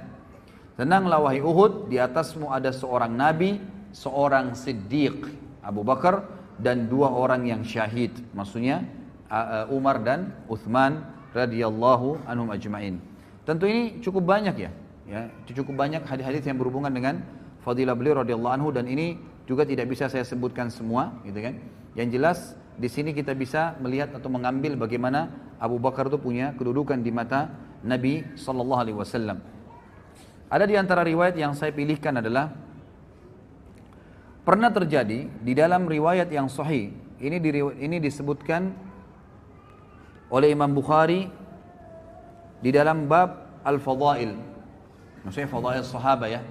Tenanglah wahai Uhud, di atasmu ada seorang nabi, seorang siddiq, Abu Bakar, dan 2 orang yang syahid. Maksudnya Umar dan Uthman radhiyallahu anhum ajma'in. Tentu ini cukup banyak ya, cukup banyak hadis-hadis yang berhubungan dengan fadilah beliau radhiyallahu anhu, dan ini juga tidak bisa saya sebutkan semua, gitu kan. Yang jelas di sini kita bisa melihat atau mengambil bagaimana Abu Bakar itu punya kedudukan di mata Nabi sallallahu alaihi wasallam. Ada di antara riwayat yang saya pilihkan adalah pernah terjadi di dalam riwayat yang sahih. Ini disebutkan oleh Imam Bukhari di dalam bab Al-Fadail. Maksudnya Fadail Sahabat ya.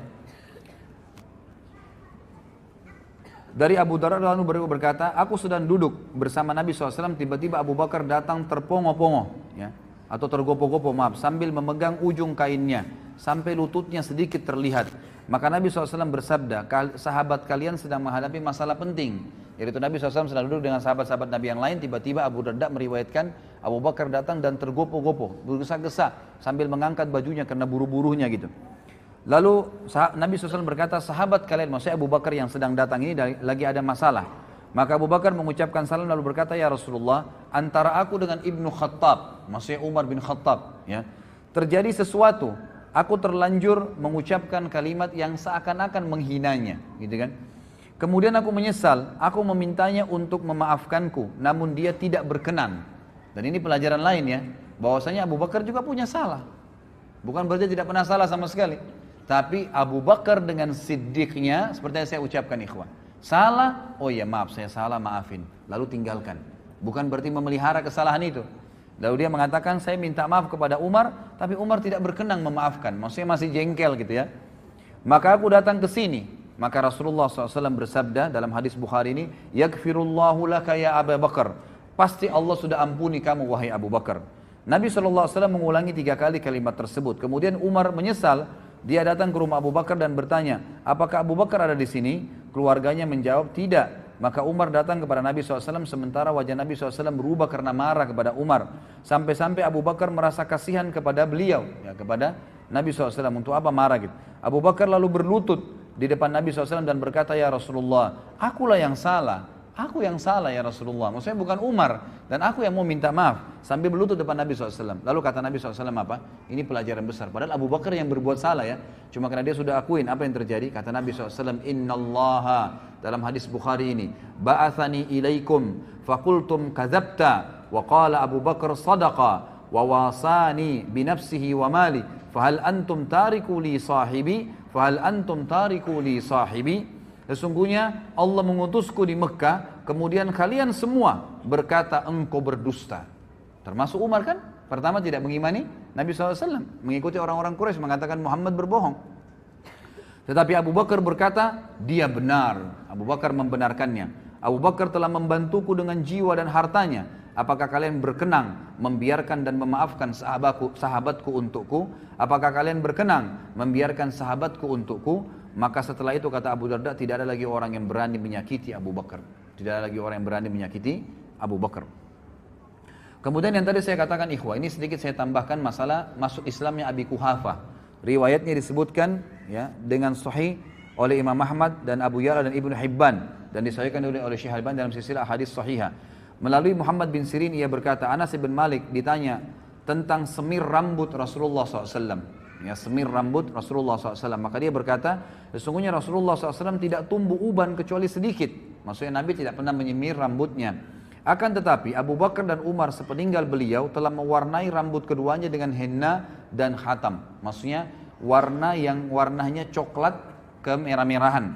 Dari Abu Darda lalu berkata, aku sedang duduk bersama Nabi SAW, tiba-tiba Abu Bakar datang terpongo-pongo, ya, atau tergopo-gopo, sambil memegang ujung kainnya, sampai lututnya sedikit terlihat. Maka Nabi SAW bersabda, sahabat kalian sedang menghadapi masalah penting. Yaitu Nabi SAW sedang duduk dengan sahabat-sahabat Nabi yang lain, tiba-tiba Abu Darda meriwayatkan, Abu Bakar datang dan tergopo-gopo, bergesa-gesa, sambil mengangkat bajunya karena buru-burunya gitu. Lalu Nabi SAW berkata, sahabat kalian, maksudnya Abu Bakar yang sedang datang ini lagi ada masalah. Maka Abu Bakar mengucapkan salam lalu berkata, ya Rasulullah, antara aku dengan Ibnu Khattab, maksudnya Umar bin Khattab, ya, terjadi sesuatu. Aku terlanjur mengucapkan kalimat yang seakan-akan menghinanya, gitu kan. Kemudian aku menyesal, aku memintanya untuk memaafkanku, namun dia tidak berkenan. Dan ini pelajaran lain ya, bahwasanya Abu Bakar juga punya salah. Bukan berarti tidak pernah salah sama sekali. Tapi Abu Bakar dengan siddiqnya, seperti yang saya ucapkan ikhwan. Salah, oh ya maaf saya salah, maafin. Lalu tinggalkan. Bukan berarti memelihara kesalahan itu. Lalu dia mengatakan, saya minta maaf kepada Umar, tapi Umar tidak berkenan memaafkan. Maksudnya masih jengkel gitu ya. Maka aku datang ke sini. Maka Rasulullah SAW bersabda dalam hadis Bukhari ini, Yaghfirullahu laka ya Abu Bakar. Pasti Allah sudah ampuni kamu wahai Abu Bakar. Nabi SAW mengulangi 3 kali kalimat tersebut. Kemudian Umar menyesal. Dia datang ke rumah Abu Bakar dan bertanya, apakah Abu Bakar ada di sini? Keluarganya menjawab, tidak. Maka Umar datang kepada Nabi SAW, sementara wajah Nabi SAW berubah karena marah kepada Umar. Sampai-sampai Abu Bakar merasa kasihan kepada beliau, ya, kepada Nabi SAW. Untuk apa marah gitu? Abu Bakar lalu berlutut di depan Nabi SAW dan berkata, ya Rasulullah, akulah yang salah. Aku yang salah ya Rasulullah, maksudnya bukan Umar, dan aku yang mau minta maaf, sambil berlutut depan Nabi SAW. Lalu kata Nabi SAW apa? Ini pelajaran besar, padahal Abu Bakar yang berbuat salah ya, cuma karena dia sudah akuin apa yang terjadi. Kata Nabi SAW, innallaha, dalam hadis Bukhari ini, ba'athani ilaikum, fakultum kadzabta, wa qala Abu Bakar sadaqa, wa wasani binafsihi wa mali, fahal antum tariku li sahibi, fahal antum tariku li sahibi. Sesungguhnya Allah mengutusku di Mekah, kemudian kalian semua berkata engkau berdusta. Termasuk Umar kan, pertama tidak mengimani Nabi SAW, mengikuti orang-orang Quraisy mengatakan Muhammad berbohong. Tetapi Abu Bakar berkata, dia benar. Abu Bakar membenarkannya. Abu Bakar telah membantuku dengan jiwa dan hartanya. Apakah kalian berkenan membiarkan dan memaafkan sahabatku untukku? Apakah kalian berkenan membiarkan sahabatku untukku? Maka setelah itu kata Abu Darda, tidak ada lagi orang yang berani menyakiti Abu Bakar. Tidak ada lagi orang yang berani menyakiti Abu Bakar. Kemudian yang tadi saya katakan ikhwah, ini sedikit saya tambahkan masalah masuk Islamnya Abi Quhafah. Riwayatnya disebutkan ya dengan sahih oleh Imam Ahmad dan Abu Ya'la dan Ibnu Hibban, dan disahihkan oleh Syekh Al-Albani dalam silsilah hadis sahihah. Melalui Muhammad bin Sirin ia berkata, Anas bin Malik ditanya tentang semir rambut Rasulullah SAW. Ya, semir rambut Rasulullah SAW. Maka dia berkata, sesungguhnya Rasulullah SAW tidak tumbuh uban kecuali sedikit. Maksudnya Nabi tidak pernah menyemir rambutnya. Akan tetapi Abu Bakar dan Umar sepeninggal beliau telah mewarnai rambut keduanya dengan henna dan khatam. Maksudnya warna yang warnanya coklat kemerah-merahan.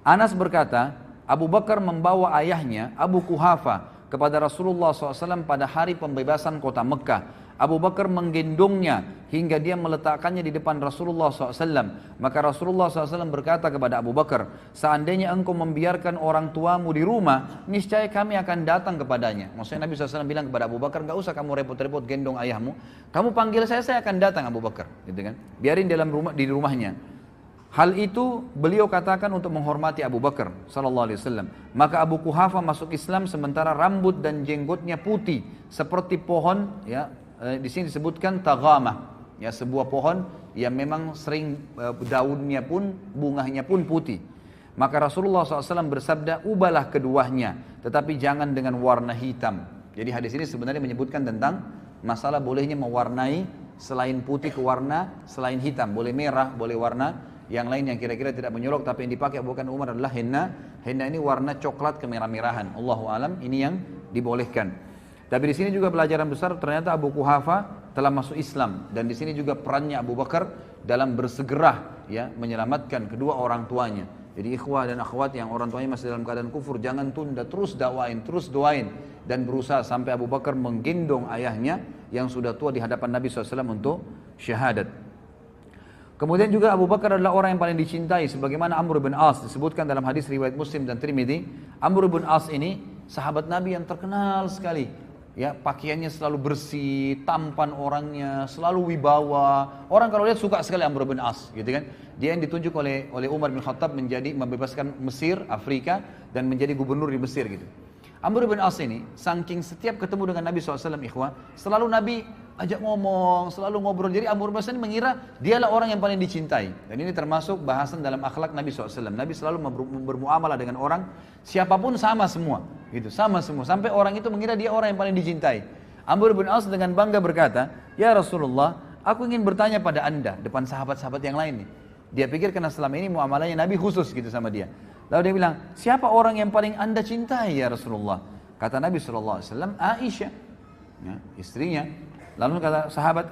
Anas berkata, Abu Bakar membawa ayahnya Abu Kuhafa kepada Rasulullah SAW pada hari pembebasan kota Mekah. Abu Bakar menggendongnya hingga dia meletakkannya di depan Rasulullah SAW. Maka Rasulullah SAW berkata kepada Abu Bakar, seandainya engkau membiarkan orang tuamu di rumah, niscaya kami akan datang kepadanya. Maksudnya Nabi SAW bilang kepada Abu Bakar, gak usah kamu repot-repot gendong ayahmu, kamu panggil saya akan datang Abu Bakar, gitu kan? Biarin dalam rumah, di rumahnya. Hal itu beliau katakan untuk menghormati Abu Bakar sallallahu alaihi wasallam. Maka Abu Kuhafa masuk Islam sementara rambut dan jenggotnya putih seperti pohon, ya. Di sini disebutkan taghamah, ya, sebuah pohon yang memang sering daunnya pun, bunganya pun putih. Maka Rasulullah SAW bersabda, ubahlah keduanya, tetapi jangan dengan warna hitam. Jadi hadis ini sebenarnya menyebutkan tentang masalah bolehnya mewarnai selain putih ke warna selain hitam. Boleh merah, boleh warna yang lain yang kira-kira tidak menyolok, tapi yang dipakai bukan Umar adalah henna. Henna ini warna coklat kemerah-merahan. Allahu alam, ini yang dibolehkan. Tapi di sini juga pelajaran besar, ternyata Abu Kuhafa telah masuk Islam, dan di sini juga perannya Abu Bakar dalam bersegera, ya, menyelamatkan kedua orang tuanya. Jadi ikhwah dan akhwat yang orang tuanya masih dalam keadaan kufur, jangan tunda, terus dakwain, terus doain, dan berusaha sampai Abu Bakar menggendong ayahnya yang sudah tua di hadapan Nabi SAW untuk syahadat. Kemudian juga Abu Bakar adalah orang yang paling dicintai, sebagaimana Amr bin As disebutkan dalam hadis riwayat Muslim dan Tirmidzi. Amr bin As ini sahabat Nabi yang terkenal sekali. Ya, pakaiannya selalu bersih, tampan orangnya, selalu wibawa. Orang kalau lihat suka sekali Amr bin As, gitu kan? Dia yang ditunjuk oleh Umar bin Khattab menjadi membebaskan Mesir, Afrika, dan menjadi gubernur di Mesir, gitu. Amr bin As ini, saking setiap ketemu dengan Nabi SAW, ikhwah, selalu Nabi ajak ngomong, selalu ngobrol. Jadi Amr bin As ini mengira dialah orang yang paling dicintai. Dan ini termasuk bahasan dalam akhlak Nabi SAW. Nabi selalu bermuamalah dengan orang, siapapun sama semua, gitu, sama semua. Sampai orang itu mengira dia orang yang paling dicintai. Amr bin As dengan bangga berkata, ya Rasulullah, aku ingin bertanya pada anda, depan sahabat-sahabat yang lain nih. Dia pikir karena selama ini muamalahnya Nabi khusus gitu sama dia. Lalu dia bilang, siapa orang yang paling anda cintai ya Rasulullah? Kata Nabi SAW, Aisyah, ya, istrinya. Lalu kata sahabat,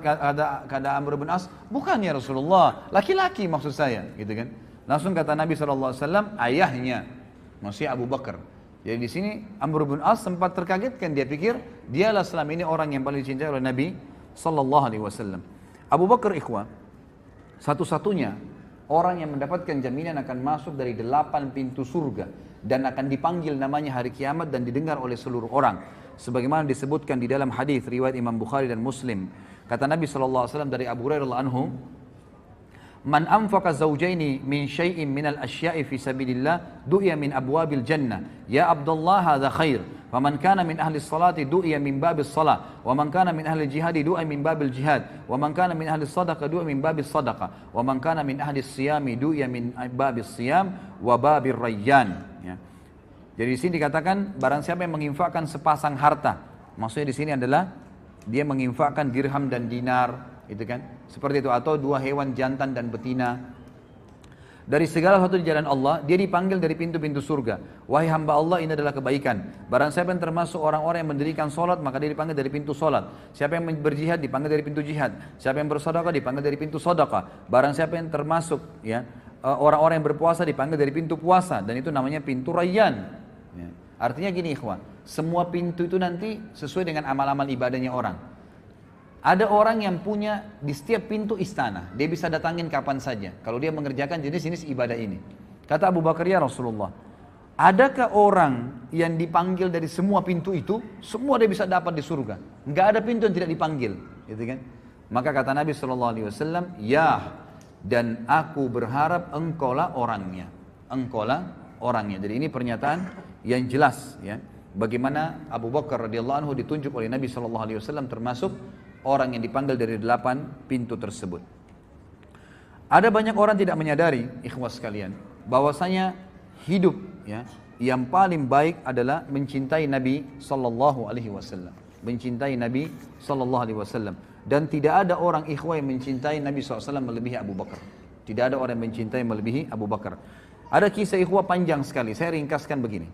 kata Amr bin As, bukan ya Rasulullah, laki-laki maksud saya, gitu kan. Langsung kata Nabi SAW, ayahnya, maksudnya Abu Bakar. Jadi di sini Amr bin As sempat terkagetkan, dia pikir dialah selama ini orang yang paling dicintai oleh Nabi SAW. Abu Bakar, ikhwah, satu-satunya orang yang mendapatkan jaminan akan masuk dari 8 pintu surga dan akan dipanggil namanya hari kiamat dan didengar oleh seluruh orang, sebagaimana disebutkan di dalam hadis riwayat Imam Bukhari dan Muslim. Kata Nabi SAW dari Abu Hurairah anhu, man anfaqa zawjaini min syai'in minal asya'i fi sabilillah du'iya min abwabil jannah ya Abdullah hadza khair faman kana min ahli salati du'iya min babis salah wa man kana min ahli jihadi du'iya min babil jihad wa man kana min ahli sadaqah du'iya min babis sadaqah wa man kana min ahli siyami du'iya min babis siyam wa babir rayyan, ya. Jadi di sini dikatakan barang siapa yang menginfakkan sepasang harta, maksudnya di sini adalah dia menginfakkan dirham dan dinar, itu kan, seperti itu, atau 2 hewan jantan dan betina dari segala sesuatu di jalan Allah, dia dipanggil dari pintu-pintu surga. Wahai hamba Allah, ini adalah kebaikan. Barang siapa yang termasuk orang-orang yang mendirikan solat, maka dia dipanggil dari pintu solat. Siapa yang berjihad dipanggil dari pintu jihad. Siapa yang bersedekah dipanggil dari pintu sedekah. Barang siapa yang termasuk, ya, orang-orang yang berpuasa dipanggil dari pintu puasa, dan itu namanya pintu rayyan, ya. Artinya gini ikhwan, semua pintu itu nanti sesuai dengan amal-amal ibadahnya orang. Ada orang yang punya di setiap pintu istana, dia bisa datangin kapan saja kalau dia mengerjakan jenis-jenis ibadah ini. Kata Abu Bakar, ya Rasulullah, adakah orang yang dipanggil dari semua pintu itu, semua dia bisa dapat di surga? Enggak ada pintu yang tidak dipanggil, gitu kan? Maka kata Nabi SAW, ya, dan aku berharap engkaulah orangnya. Engkaulah orangnya. Jadi ini pernyataan yang jelas, ya, bagaimana Abu Bakar radhiyallahu anhu ditunjuk oleh Nabi SAW termasuk orang yang dipanggil dari 8 pintu tersebut. Ada banyak orang tidak menyadari, ikhwas sekalian, bahwasanya hidup, ya, yang paling baik adalah mencintai Nabi sallallahu alaihi wasallam. Mencintai Nabi sallallahu alaihi wasallam, dan tidak ada orang ikhwah yang mencintai Nabi SAW melebihi Abu Bakar. Tidak ada orang yang mencintai melebihi Abu Bakar. Ada kisah ikhwah panjang sekali, saya ringkaskan begini.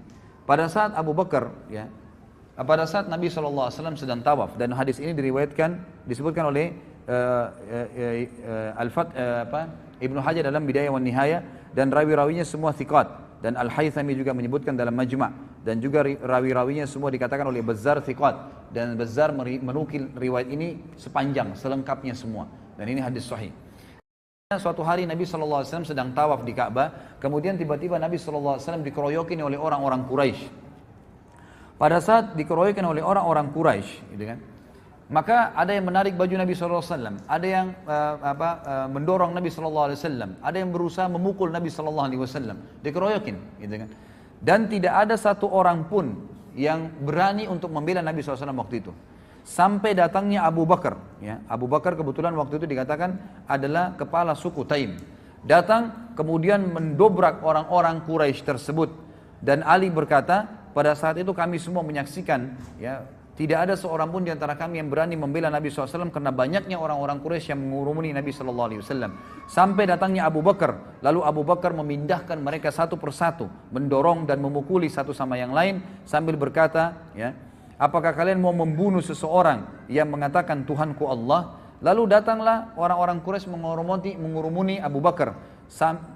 pada saat Abu Bakar, ya, pada saat Nabi SAW sedang tawaf, dan hadis ini disebutkan oleh Ibnu Hajar dalam Bidayah wan Nihayah, dan rawi-rawinya semua thiqat, dan Al-Haythami juga menyebutkan dalam Majma', dan juga rawi-rawinya semua dikatakan oleh Bazzar thiqat, dan Bazzar menukil riwayat ini sepanjang, selengkapnya semua, dan ini hadis sahih. Suatu hari Nabi SAW sedang tawaf di Ka'bah, kemudian tiba-tiba Nabi SAW dikeroyokin oleh orang-orang Quraisy. Pada saat dikeroyokin oleh orang-orang Quraisy, gitu kan, maka ada yang menarik baju Nabi SAW, ada yang mendorong Nabi SAW, ada yang berusaha memukul Nabi SAW, dikeroyokin, gitu kan. Dan tidak ada satu orang pun yang berani untuk membela Nabi SAW waktu itu. Sampai datangnya Abu Bakar, ya. Abu Bakar kebetulan waktu itu dikatakan adalah kepala suku Taim. Datang kemudian mendobrak orang-orang Quraisy tersebut, dan Ali berkata, pada saat itu kami semua menyaksikan, ya, tidak ada seorang pun di antara kami yang berani membela Nabi SAW karena banyaknya orang-orang Quraisy yang mengurumuni Nabi SAW. Sampai datangnya Abu Bakar, lalu Abu Bakar memindahkan mereka satu persatu, mendorong dan memukuli satu sama yang lain sambil berkata, ya, apakah kalian mau membunuh seseorang yang mengatakan Tuhanku Allah? Lalu datanglah orang-orang Quraisy mengurumuni Abu Bakar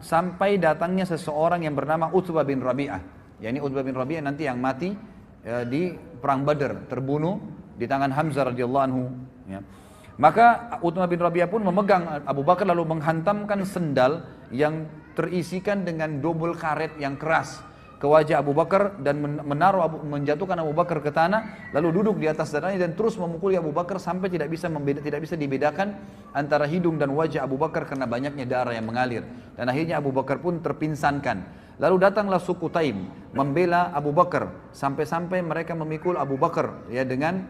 sampai datangnya seseorang yang bernama Utbah bin Rabi'ah. Yani Utbah bin Rabi'ah nanti yang mati di perang Badar, terbunuh di tangan Hamzah radhiyallahu anhu. Ya. Maka Utbah bin Rabi'ah pun memegang Abu Bakar lalu menghantamkan sendal yang terisikan dengan double karet yang keras ke wajah Abu Bakar dan menjatuhkan Abu Bakar ke tanah, lalu duduk di atas dadanya dan terus memukuli Abu Bakar sampai tidak bisa dibedakan antara hidung dan wajah Abu Bakar karena banyaknya darah yang mengalir, dan akhirnya Abu Bakar pun terpinsankan. Lalu datanglah suku Taim membela Abu Bakar sampai-sampai mereka memikul Abu Bakar, ya, dengan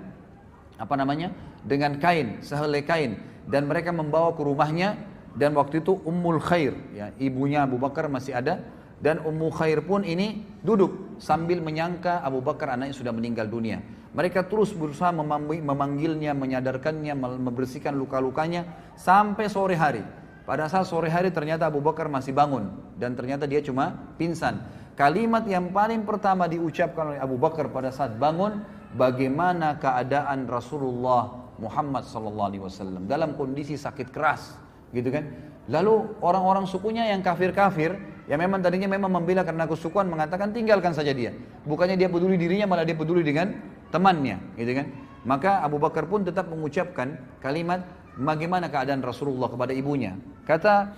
dengan kain, sehelai kain, dan mereka membawa ke rumahnya. Dan waktu itu Ummul Khair, ya, ibunya Abu Bakar masih ada. Dan Ummu Khair pun ini duduk sambil menyangka Abu Bakar anaknya sudah meninggal dunia. Mereka terus berusaha memanggilnya, menyadarkannya, membersihkan luka-lukanya sampai sore hari. Pada saat sore hari ternyata Abu Bakar masih bangun dan ternyata dia cuma pingsan. Kalimat yang paling pertama diucapkan oleh Abu Bakar pada saat bangun, bagaimana keadaan Rasulullah Muhammad SAW dalam kondisi sakit keras, gitu kan? Lalu orang-orang sukunya yang kafir-kafir, yang memang tadinya memang membela karena kesukuan, mengatakan tinggalkan saja dia. Bukannya dia peduli dirinya, malah dia peduli dengan temannya, gitu kan? Maka Abu Bakar pun tetap mengucapkan kalimat bagaimana keadaan Rasulullah kepada ibunya. Kata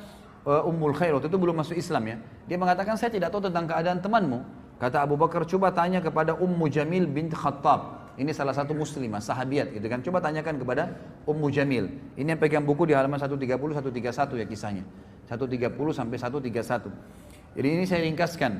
Ummul Khair, waktu itu belum masuk Islam, ya. Dia mengatakan, saya tidak tahu tentang keadaan temanmu. Kata Abu Bakar, coba tanya kepada Ummu Jamil bint Khattab. Ini salah satu muslimah, sahabiat, gitu kan. Coba tanyakan kepada Ummu Jamil. Ini yang pegang buku di halaman 130, 131 ya kisahnya. 130 sampai 131. Jadi ini saya ringkaskan.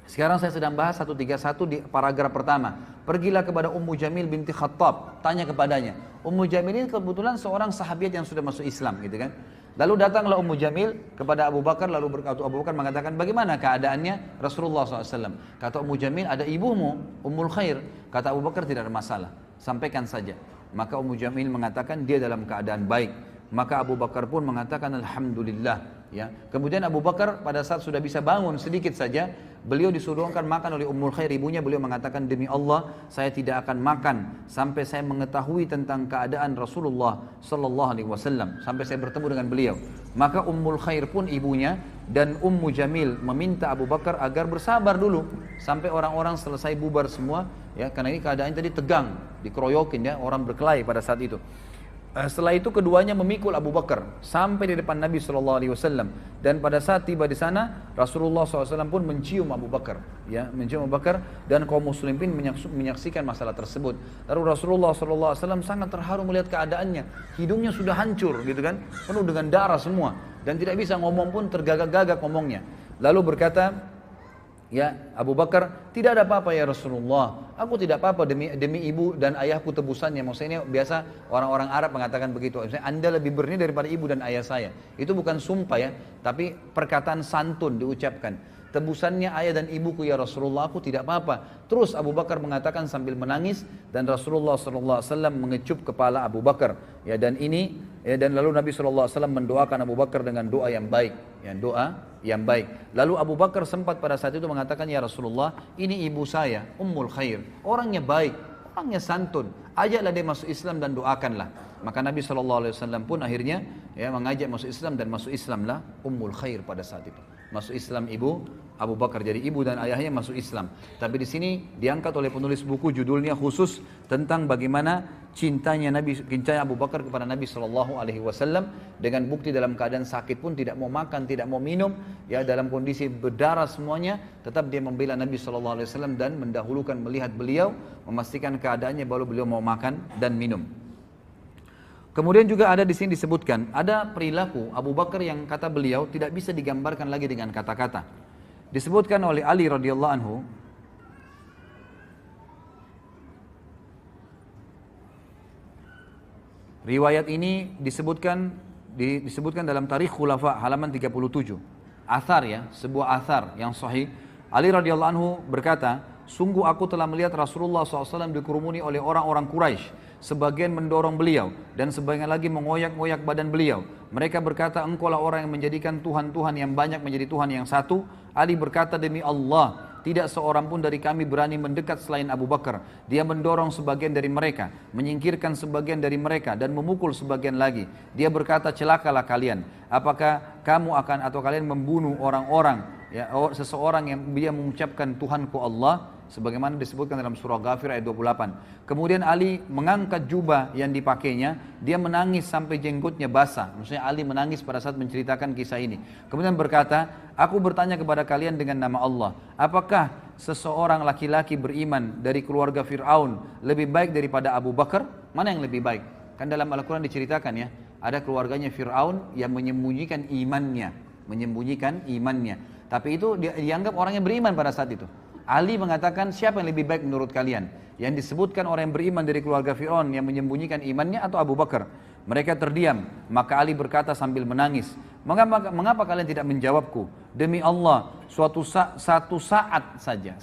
Sekarang saya sedang bahas 131 di paragraf pertama. Pergilah kepada Ummu Jamil binti Khattab, tanya kepadanya. Ummu Jamil ini kebetulan seorang sahabiat yang sudah masuk Islam, gitu kan. Lalu datanglah Ummu Jamil kepada Abu Bakar, lalu berkata, Abu Bakar mengatakan, bagaimana keadaannya Rasulullah SAW? Kata Ummu Jamil, ada ibumu, Ummul Khair. Kata Abu Bakar, tidak ada masalah, sampaikan saja. Maka Ummu Jamil mengatakan, dia dalam keadaan baik. Maka Abu Bakar pun mengatakan, Alhamdulillah. Ya. Kemudian Abu Bakar pada saat sudah bisa bangun sedikit saja, beliau disuruhkan makan oleh Ummul Khair, ibunya. Beliau mengatakan, demi Allah saya tidak akan makan sampai saya mengetahui tentang keadaan Rasulullah Sallallahu Alaihi Wasallam, sampai saya bertemu dengan beliau. Maka Ummul Khair pun ibunya dan Ummu Jamil meminta Abu Bakar agar bersabar dulu sampai orang-orang selesai bubar semua, ya, karena ini keadaan tadi tegang, dikeroyokin, ya, orang berkelahi pada saat itu. Setelah itu keduanya memikul Abu Bakar sampai di depan Nabi SAW, dan pada saat tiba di sana Rasulullah SAW pun mencium Abu Bakar, ya, mencium Abu Bakar, dan kaum muslimin menyaksikan masalah tersebut. Lalu Rasulullah SAW sangat terharu melihat keadaannya, hidungnya sudah hancur, gitu kan, penuh dengan darah semua, dan tidak bisa ngomong pun, tergagak-gagak ngomongnya. Lalu berkata, ya, Abu Bakar, tidak ada apa-apa ya Rasulullah, aku tidak apa-apa demi ibu dan ayahku tebusannya. Maksudnya biasa orang-orang Arab mengatakan begitu, maksudnya Anda lebih berni daripada ibu dan ayah saya. Itu bukan sumpah, ya, tapi perkataan santun diucapkan. tebusannya ayah dan ibuku ya Rasulullah, aku tidak apa-apa. Terus Abu Bakar mengatakan sambil menangis, dan Rasulullah SAW mengecup kepala Abu Bakar. Ya, dan lalu Nabi SAW mendoakan Abu Bakar dengan doa yang baik, ya, doa yang baik. Lalu Abu Bakar sempat pada saat itu mengatakan, ya Rasulullah, ini ibu saya, Ummul Khair, orangnya baik, orangnya santun, ajaklah dia masuk Islam dan doakanlah. Maka Nabi SAW pun akhirnya ya mengajak masuk Islam, dan masuk Islamlah Ummul Khair pada saat itu. Masuk Islam ibu Abu Bakar, jadi ibu dan ayahnya masuk Islam. Tapi di sini diangkat oleh penulis buku, judulnya khusus tentang bagaimana cintanya Abu Bakar kepada Nabi SAW, dengan bukti dalam keadaan sakit pun tidak mau makan, tidak mau minum, ya dalam kondisi berdarah semuanya, tetap dia membela Nabi SAW dan mendahulukan melihat beliau, memastikan keadaannya baru beliau mau makan dan minum. Kemudian juga ada di sini disebutkan ada perilaku Abu Bakar yang kata beliau tidak bisa digambarkan lagi dengan kata-kata. Disebutkan oleh Ali radhiyallahu anhu, riwayat ini disebutkan dalam Tarikh Khulafa halaman 37. Athar ya, sebuah athar yang sahih. Ali radhiyallahu anhu berkata, sungguh aku telah melihat Rasulullah SAW dikerumuni oleh orang-orang Quraisy. Sebagian mendorong beliau dan sebagian lagi mengoyak-ngoyak badan beliau. Mereka berkata, engkaulah orang yang menjadikan Tuhan-Tuhan yang banyak menjadi Tuhan yang satu. Ali berkata, demi Allah, tidak seorang pun dari kami berani mendekat selain Abu Bakar. Dia mendorong sebagian dari mereka, menyingkirkan sebagian dari mereka, dan memukul sebagian lagi. Dia berkata, celakalah kalian. Apakah kamu akan atau kalian membunuh orang-orang, ya, seseorang yang dia mengucapkan Tuhanku Allah, sebagaimana disebutkan dalam surah Ghafir ayat 28. Kemudian Ali mengangkat jubah yang dipakainya, dia menangis sampai jenggotnya basah. Maksudnya Ali menangis pada saat menceritakan kisah ini. Kemudian berkata, aku bertanya kepada kalian dengan nama Allah, apakah seseorang laki-laki beriman dari keluarga Fir'aun lebih baik daripada Abu Bakar? Mana yang lebih baik? Kan dalam Al-Quran diceritakan ya, ada keluarganya Fir'aun yang menyembunyikan imannya. Tapi itu dianggap orang yang beriman pada saat itu. Ali mengatakan, siapa yang lebih baik menurut kalian? Yang disebutkan orang yang beriman dari keluarga Fir'aun yang menyembunyikan imannya atau Abu Bakar? Mereka terdiam. Maka Ali berkata sambil menangis, mengapa kalian tidak menjawabku? Demi Allah, satu saat saja,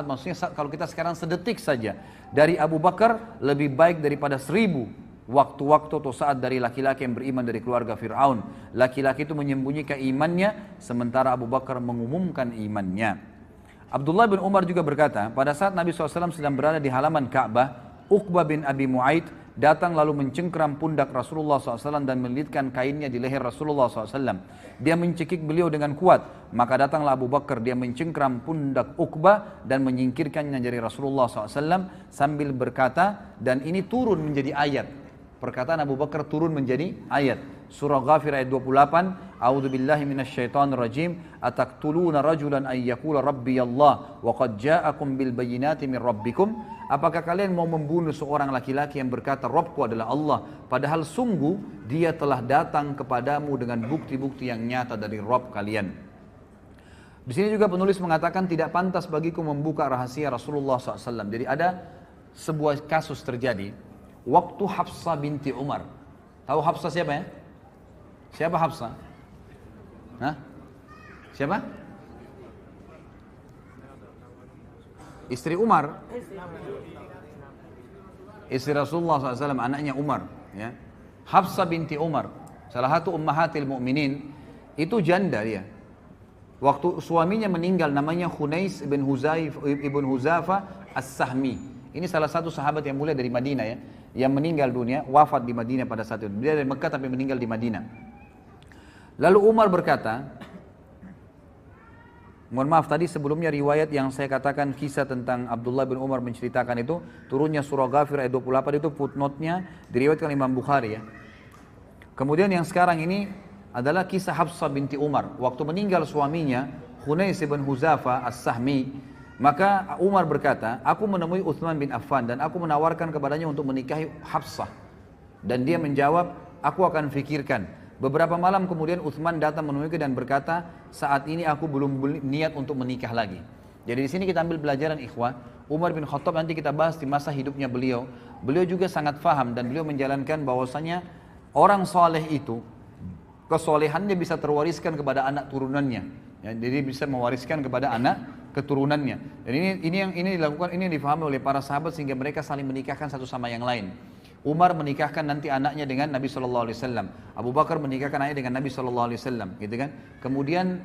maksudnya kalau kita sekarang sedetik saja, dari Abu Bakar lebih baik daripada 1000 waktu-waktu atau saat dari laki-laki yang beriman dari keluarga Fir'aun. Laki-laki itu menyembunyikan imannya, sementara Abu Bakar mengumumkan imannya. Abdullah bin Umar juga berkata, pada saat Nabi SAW sedang berada di halaman Ka'bah, Uqbah bin Abi Mu'aid datang lalu mencengkram pundak Rasulullah SAW dan melilitkan kainnya di leher Rasulullah SAW. Dia mencekik beliau dengan kuat, maka datanglah Abu Bakar, dia mencengkram pundak Uqbah dan menyingkirkannya dari Rasulullah SAW sambil berkata, dan ini turun menjadi ayat. Perkataan Abu Bakar turun menjadi ayat. Surah Ghafir ayat 28, A'udzu billahi minasyaitonir rajim, ataqtuluna rajulan ay yaqula rabbi Allah wa qad ja'akum bil bayyinati min rabbikum. Apakah kalian mau membunuh seorang laki-laki yang berkata Rabbku adalah Allah, padahal sungguh dia telah datang kepadamu dengan bukti-bukti yang nyata dari Rabb kalian. Di sini juga penulis mengatakan tidak pantas bagiku membuka rahasia Rasulullah SAW. Jadi ada sebuah kasus terjadi waktu Hafsah binti Umar. Tahu Hafsah siapa ya? Siapa Hafsah? Hah? Siapa? Istri Umar. Istri Rasulullah SAW, anaknya Umar. Ya. Hafsah binti Umar, salah satu ummahatil mu'minin, itu janda dia. Waktu suaminya meninggal, namanya Khunais ibn Huzafa As-Sahmi. Ini salah satu sahabat yang mulia dari Madinah ya, yang meninggal dunia, wafat di Madinah pada saat itu. Dia dari Mekah tapi meninggal di Madinah. Lalu Umar berkata, mohon maaf tadi sebelumnya riwayat yang saya katakan kisah tentang Abdullah bin Umar menceritakan itu, turunnya surah Ghafir ayat 28 itu footnote-nya diriwayatkan Imam Bukhari ya. Kemudian yang sekarang ini adalah kisah Hafsah binti Umar. Waktu meninggal suaminya, Khunais bin Huzafa As-Sahmi, maka Umar berkata, aku menemui Uthman bin Affan dan aku menawarkan kepadanya untuk menikahi Hafsah. Dan dia menjawab, aku akan fikirkan. Beberapa malam kemudian Uthman datang menemuiku dan berkata, saat ini aku belum niat untuk menikah lagi. Jadi di sini kita ambil pelajaran ikhwah. Umar bin Khattab nanti kita bahas di masa hidupnya beliau. Beliau juga sangat faham dan beliau menjalankan bahwasanya orang soleh itu kesolehannya bisa terwariskan kepada anak turunannya. Ya, jadi bisa mewariskan kepada anak keturunannya. Dan ini dilakukan, ini difahami oleh para sahabat sehingga mereka saling menikahkan satu sama yang lain. Umar menikahkan nanti anaknya dengan Nabi Shallallahu Alaihi Wasallam. Abu Bakar menikahkan anaknya dengan Nabi Shallallahu Alaihi Wasallam, gitu kan? Kemudian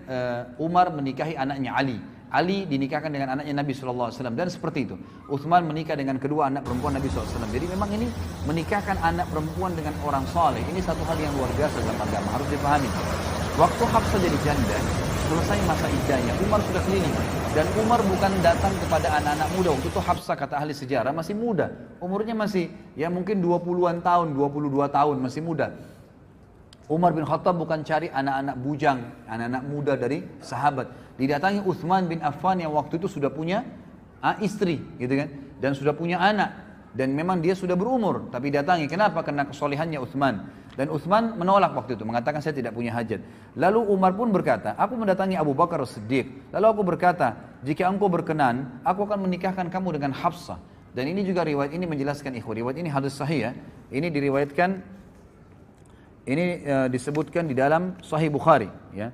Umar menikahi anaknya Ali. Ali dinikahkan dengan anaknya Nabi Shallallahu Alaihi Wasallam dan seperti itu. Utsman menikah dengan kedua anak perempuan Nabi Shallallahu Alaihi Wasallam. Jadi memang ini menikahkan anak perempuan dengan orang saleh ini satu hal yang luar biasa dalam agama, harus dipahami. Waktu Hafsah jadi janda, selesai masa iddahnya, Umar sudah keliling. Dan Umar bukan datang kepada anak-anak muda. Waktu itu Hafsah kata ahli sejarah masih muda. Umurnya masih ya mungkin 20-an tahun, 22 tahun, masih muda. Umar bin Khattab bukan cari anak-anak bujang, anak-anak muda dari sahabat. Didatangi Utsman bin Affan yang waktu itu sudah punya istri, gitu kan? Dan sudah punya anak. Dan memang dia sudah berumur, tapi datangi. Kenapa? Karena kesolehannya Utsman. Dan Utsman menolak waktu itu, mengatakan saya tidak punya hajat. Lalu Umar pun berkata, aku mendatangi Abu Bakar As-Siddiq. Lalu aku berkata, jika engkau berkenan, aku akan menikahkan kamu dengan Hafsah. Dan ini juga riwayat ini menjelaskan riwayat ini hadis sahih ya. Ini diriwayatkan, ini disebutkan di dalam Sahih Bukhari ya.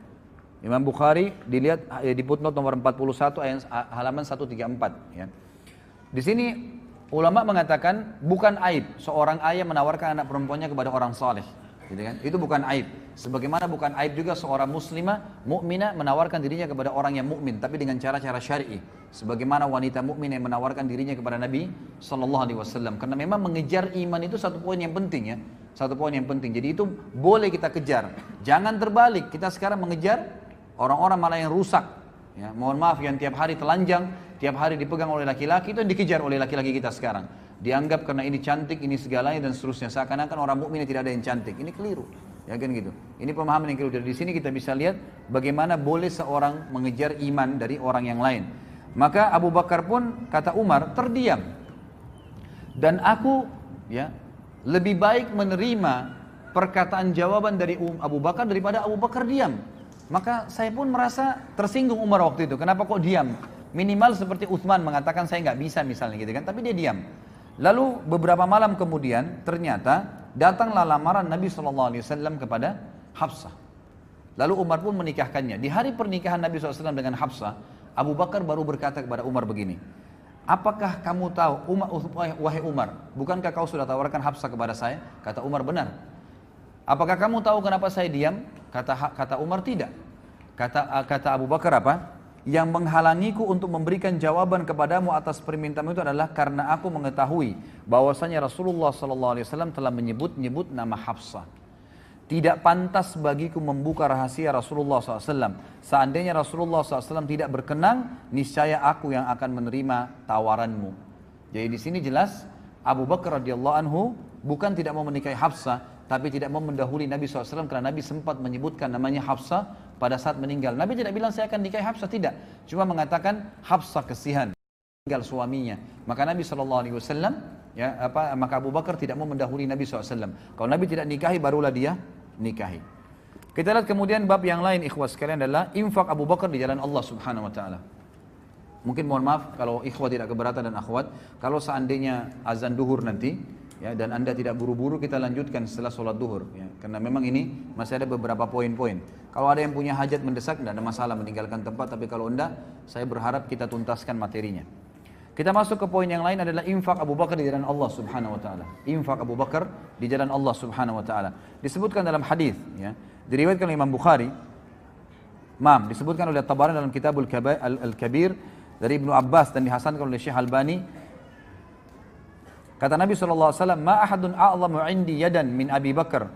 Imam Bukhari dilihat di footnote nomor 41 ayat halaman 134 ya. Di sini ulama mengatakan bukan aib seorang ayah menawarkan anak perempuannya kepada orang saleh, gitu kan? Itu bukan aib. Sebagaimana bukan aib juga seorang muslimah, mukminah menawarkan dirinya kepada orang yang mukmin, tapi dengan cara-cara syar'i. Sebagaimana wanita mukmin yang menawarkan dirinya kepada Nabi Sallallahu Alaihi Wasallam. Karena memang mengejar iman itu satu poin yang penting ya, satu poin yang penting. Jadi itu boleh kita kejar. Jangan terbalik. Kita sekarang mengejar orang-orang malah yang rusak. Ya, mohon maaf yang tiap hari telanjang, tiap hari dipegang oleh laki-laki, itu yang dikejar oleh laki-laki kita sekarang. Dianggap karena ini cantik, ini segalanya dan seterusnya. Seakan-akan orang mukmin tidak ada yang cantik. Ini keliru. Ya kan gitu. Ini pemahaman yang keliru. Dari sini kita bisa lihat bagaimana boleh seorang mengejar iman dari orang yang lain. Maka Abu Bakar pun kata Umar terdiam. Dan aku ya lebih baik menerima perkataan jawaban dari Abu Bakar daripada Abu Bakar diam. Maka saya pun merasa tersinggung Umar waktu itu. Kenapa kok diam? Minimal seperti Utsman mengatakan saya nggak bisa misalnya gitu kan. Tapi dia diam. Lalu beberapa malam kemudian ternyata datanglah lamaran Nabi SAW kepada Hafsah. Lalu Umar pun menikahkannya. Di hari pernikahan Nabi SAW dengan Hafsah, Abu Bakar baru berkata kepada Umar begini. Apakah kamu tahu, wahai Umar, bukankah kau sudah tawarkan Hafsah kepada saya? Kata Umar, benar. Apakah kamu tahu kenapa saya diam? Kata Umar, tidak. Kata Abu Bakar apa? Yang menghalangiku untuk memberikan jawaban kepadamu atas permintaanmu itu adalah karena aku mengetahui bahwasanya Rasulullah SAW telah menyebut nama Hafsah. Tidak pantas bagiku membuka rahasia Rasulullah SAW. Seandainya Rasulullah SAW tidak berkenan, niscaya aku yang akan menerima tawaranmu. Jadi di sini jelas Abu Bakar radhiyallahu anhu bukan tidak mau menikahi Hafsah, tapi tidak mau mendahului Nabi SAW karena Nabi sempat menyebutkan namanya Hafsah pada saat meninggal. Nabi tidak bilang saya akan nikahi Hafsah, tidak. Cuma mengatakan Hafsah kesihan, meninggal suaminya. Maka Nabi SAW, maka Abu Bakar tidak mau mendahului Nabi SAW. Kalau Nabi tidak nikahi, barulah dia nikahi. Kita lihat kemudian bab yang lain ikhwah sekalian adalah infak Abu Bakar di jalan Allah Subhanahu Wa Taala. Mungkin mohon maaf kalau ikhwah tidak keberatan dan akhwat, kalau seandainya azan duhur nanti, ya, dan anda tidak buru-buru kita lanjutkan setelah sholat duhur ya, karena memang ini masih ada beberapa poin-poin. Kalau ada yang punya hajat mendesak tidak ada masalah meninggalkan tempat, tapi kalau enggak saya berharap kita tuntaskan materinya. Kita masuk ke poin yang lain adalah infak Abu Bakar di jalan Allah Subhanahu Wa Taala. Infak Abu Bakar di jalan Allah Subhanahu Wa Taala disebutkan dalam hadis ya, diriwayatkan oleh Imam Bukhari, disebutkan oleh Tabarani dalam Kitabul Al-Kabir dari Ibnu Abbas dan dihasankan oleh Syekh Albani. Kata Nabi SAW, ma ahadun a'zamu indi yadan min Abi Bakar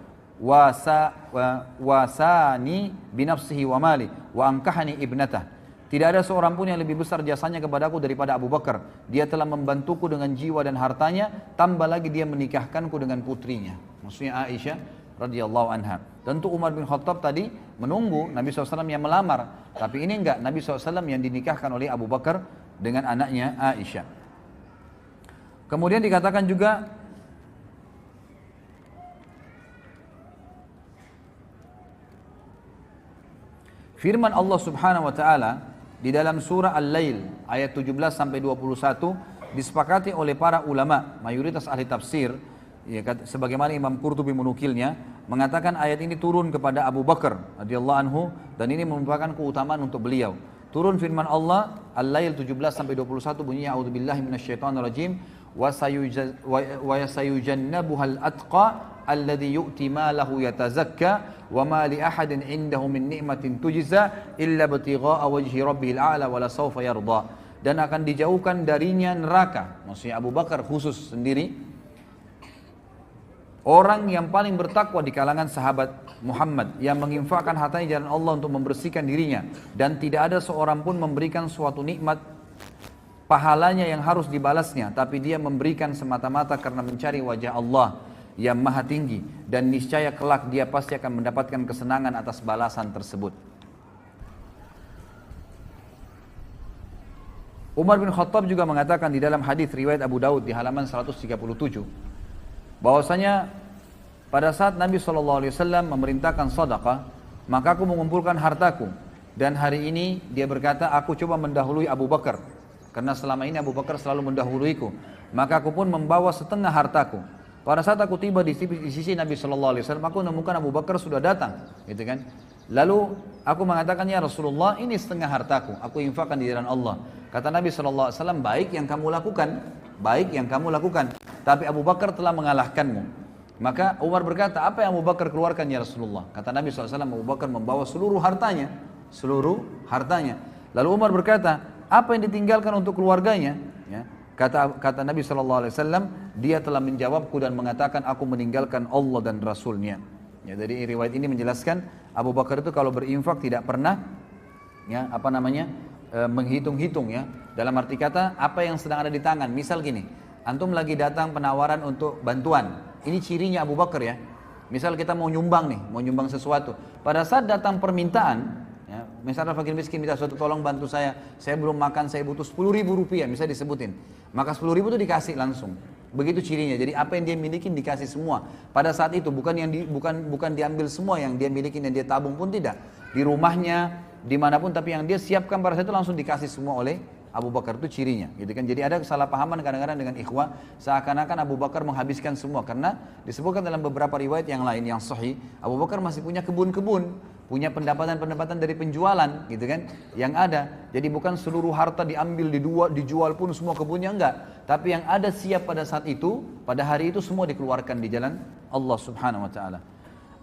wasani binafsihi wa mali wa angkahani ibnatah. Tidak ada seorang pun yang lebih besar jasanya kepadaku daripada Abu Bakar. Dia telah membantuku dengan jiwa dan hartanya, tambah lagi dia menikahkanku dengan putrinya. Maksudnya Aisyah radhiyallahu anha. Tentu Umar bin Khattab tadi menunggu Nabi SAW yang melamar. Tapi ini enggak, Nabi SAW yang dinikahkan oleh Abu Bakar dengan anaknya Aisyah. Kemudian dikatakan juga firman Allah Subhanahu wa taala di dalam surah Al-Lail ayat 17 sampai 21 disepakati oleh para ulama, mayoritas ahli tafsir ya, sebagaimana Imam Qurtubi menukilnya, mengatakan ayat ini turun kepada Abu Bakar radhiyallahu anhu dan ini merupakan keutamaan untuk beliau. Turun firman Allah Al-Lail 17 sampai 21 bunyinya a'udzubillahi minasyaitonirrajim wa sayujannabuhal atqa alladhi yu'ti malahu yatazakka wa ma li ahadin indahu min ni'matin tujza illa ibtigha'a wajhi rabbihil a'la wa la sawfa yarda. Dan akan dijauhkan darinya neraka. Maksudnya Abu Bakar khusus sendiri, orang yang paling bertakwa di kalangan sahabat Muhammad yang menginfakkan hartanya jalan Allah untuk membersihkan dirinya dan tidak ada seorang pun memberikan suatu nikmat pahalanya yang harus dibalasnya, tapi dia memberikan semata-mata karena mencari wajah Allah yang maha tinggi dan niscaya kelak dia pasti akan mendapatkan kesenangan atas balasan tersebut. Umar bin Khattab juga mengatakan di dalam hadis riwayat Abu Daud di halaman 137 bahwasanya pada saat Nabi SAW memerintahkan sedekah, maka aku mengumpulkan hartaku dan hari ini dia berkata aku coba mendahului Abu Bakar karena selama ini Abu Bakar selalu mendahuluiku, maka aku pun membawa setengah hartaku. Pada saat aku tiba di sisi Nabi SAW, aku menemukan Abu Bakar sudah datang, gitu kan? Lalu aku mengatakan, ya Rasulullah, ini setengah hartaku, aku infakkan di jalan Allah. Kata Nabi SAW, baik yang kamu lakukan, baik yang kamu lakukan. Tapi Abu Bakar telah mengalahkanmu. Maka Umar berkata, apa yang Abu Bakar keluarkan ya Rasulullah? Kata Nabi SAW, Abu Bakar membawa seluruh hartanya, seluruh hartanya. Lalu Umar berkata, apa yang ditinggalkan untuk keluarganya? Ya. Kata Nabi SAW, dia telah menjawabku dan mengatakan aku meninggalkan Allah dan Rasulnya. Ya, dari riwayat ini menjelaskan Abu Bakar itu kalau berinfak tidak pernah ya menghitung-hitung ya. Dalam arti kata apa yang sedang ada di tangan. Misal gini, antum lagi datang penawaran untuk bantuan. Ini cirinya Abu Bakar ya. Misal kita mau nyumbang nih, mau nyumbang sesuatu. Pada saat datang permintaan, ya, misalnya fakir miskin minta sesuatu, tolong bantu saya belum makan, saya butuh 10.000 rupiah, misalnya disebutin, maka 10.000 itu dikasih langsung. Begitu cirinya. Jadi apa yang dia miliki dikasih semua. Pada saat itu bukan diambil semua yang dia miliki dan dia tabung pun tidak. Di rumahnya, dimanapun, tapi yang dia siapkan pada saat itu langsung dikasih semua oleh Abu Bakar, itu cirinya, gitu kan. Jadi ada kesalahpahaman kadang-kadang dengan ikhwah, seakan-akan Abu Bakar menghabiskan semua, karena disebutkan dalam beberapa riwayat yang lain yang sahih, Abu Bakar masih punya kebun-kebun, punya pendapatan-pendapatan dari penjualan, gitu kan, yang ada. Jadi bukan seluruh harta diambil, dijual pun semua kebunnya, enggak. Tapi yang ada siap pada saat itu, pada hari itu semua dikeluarkan di jalan Allah Subhanahu Wa Taala.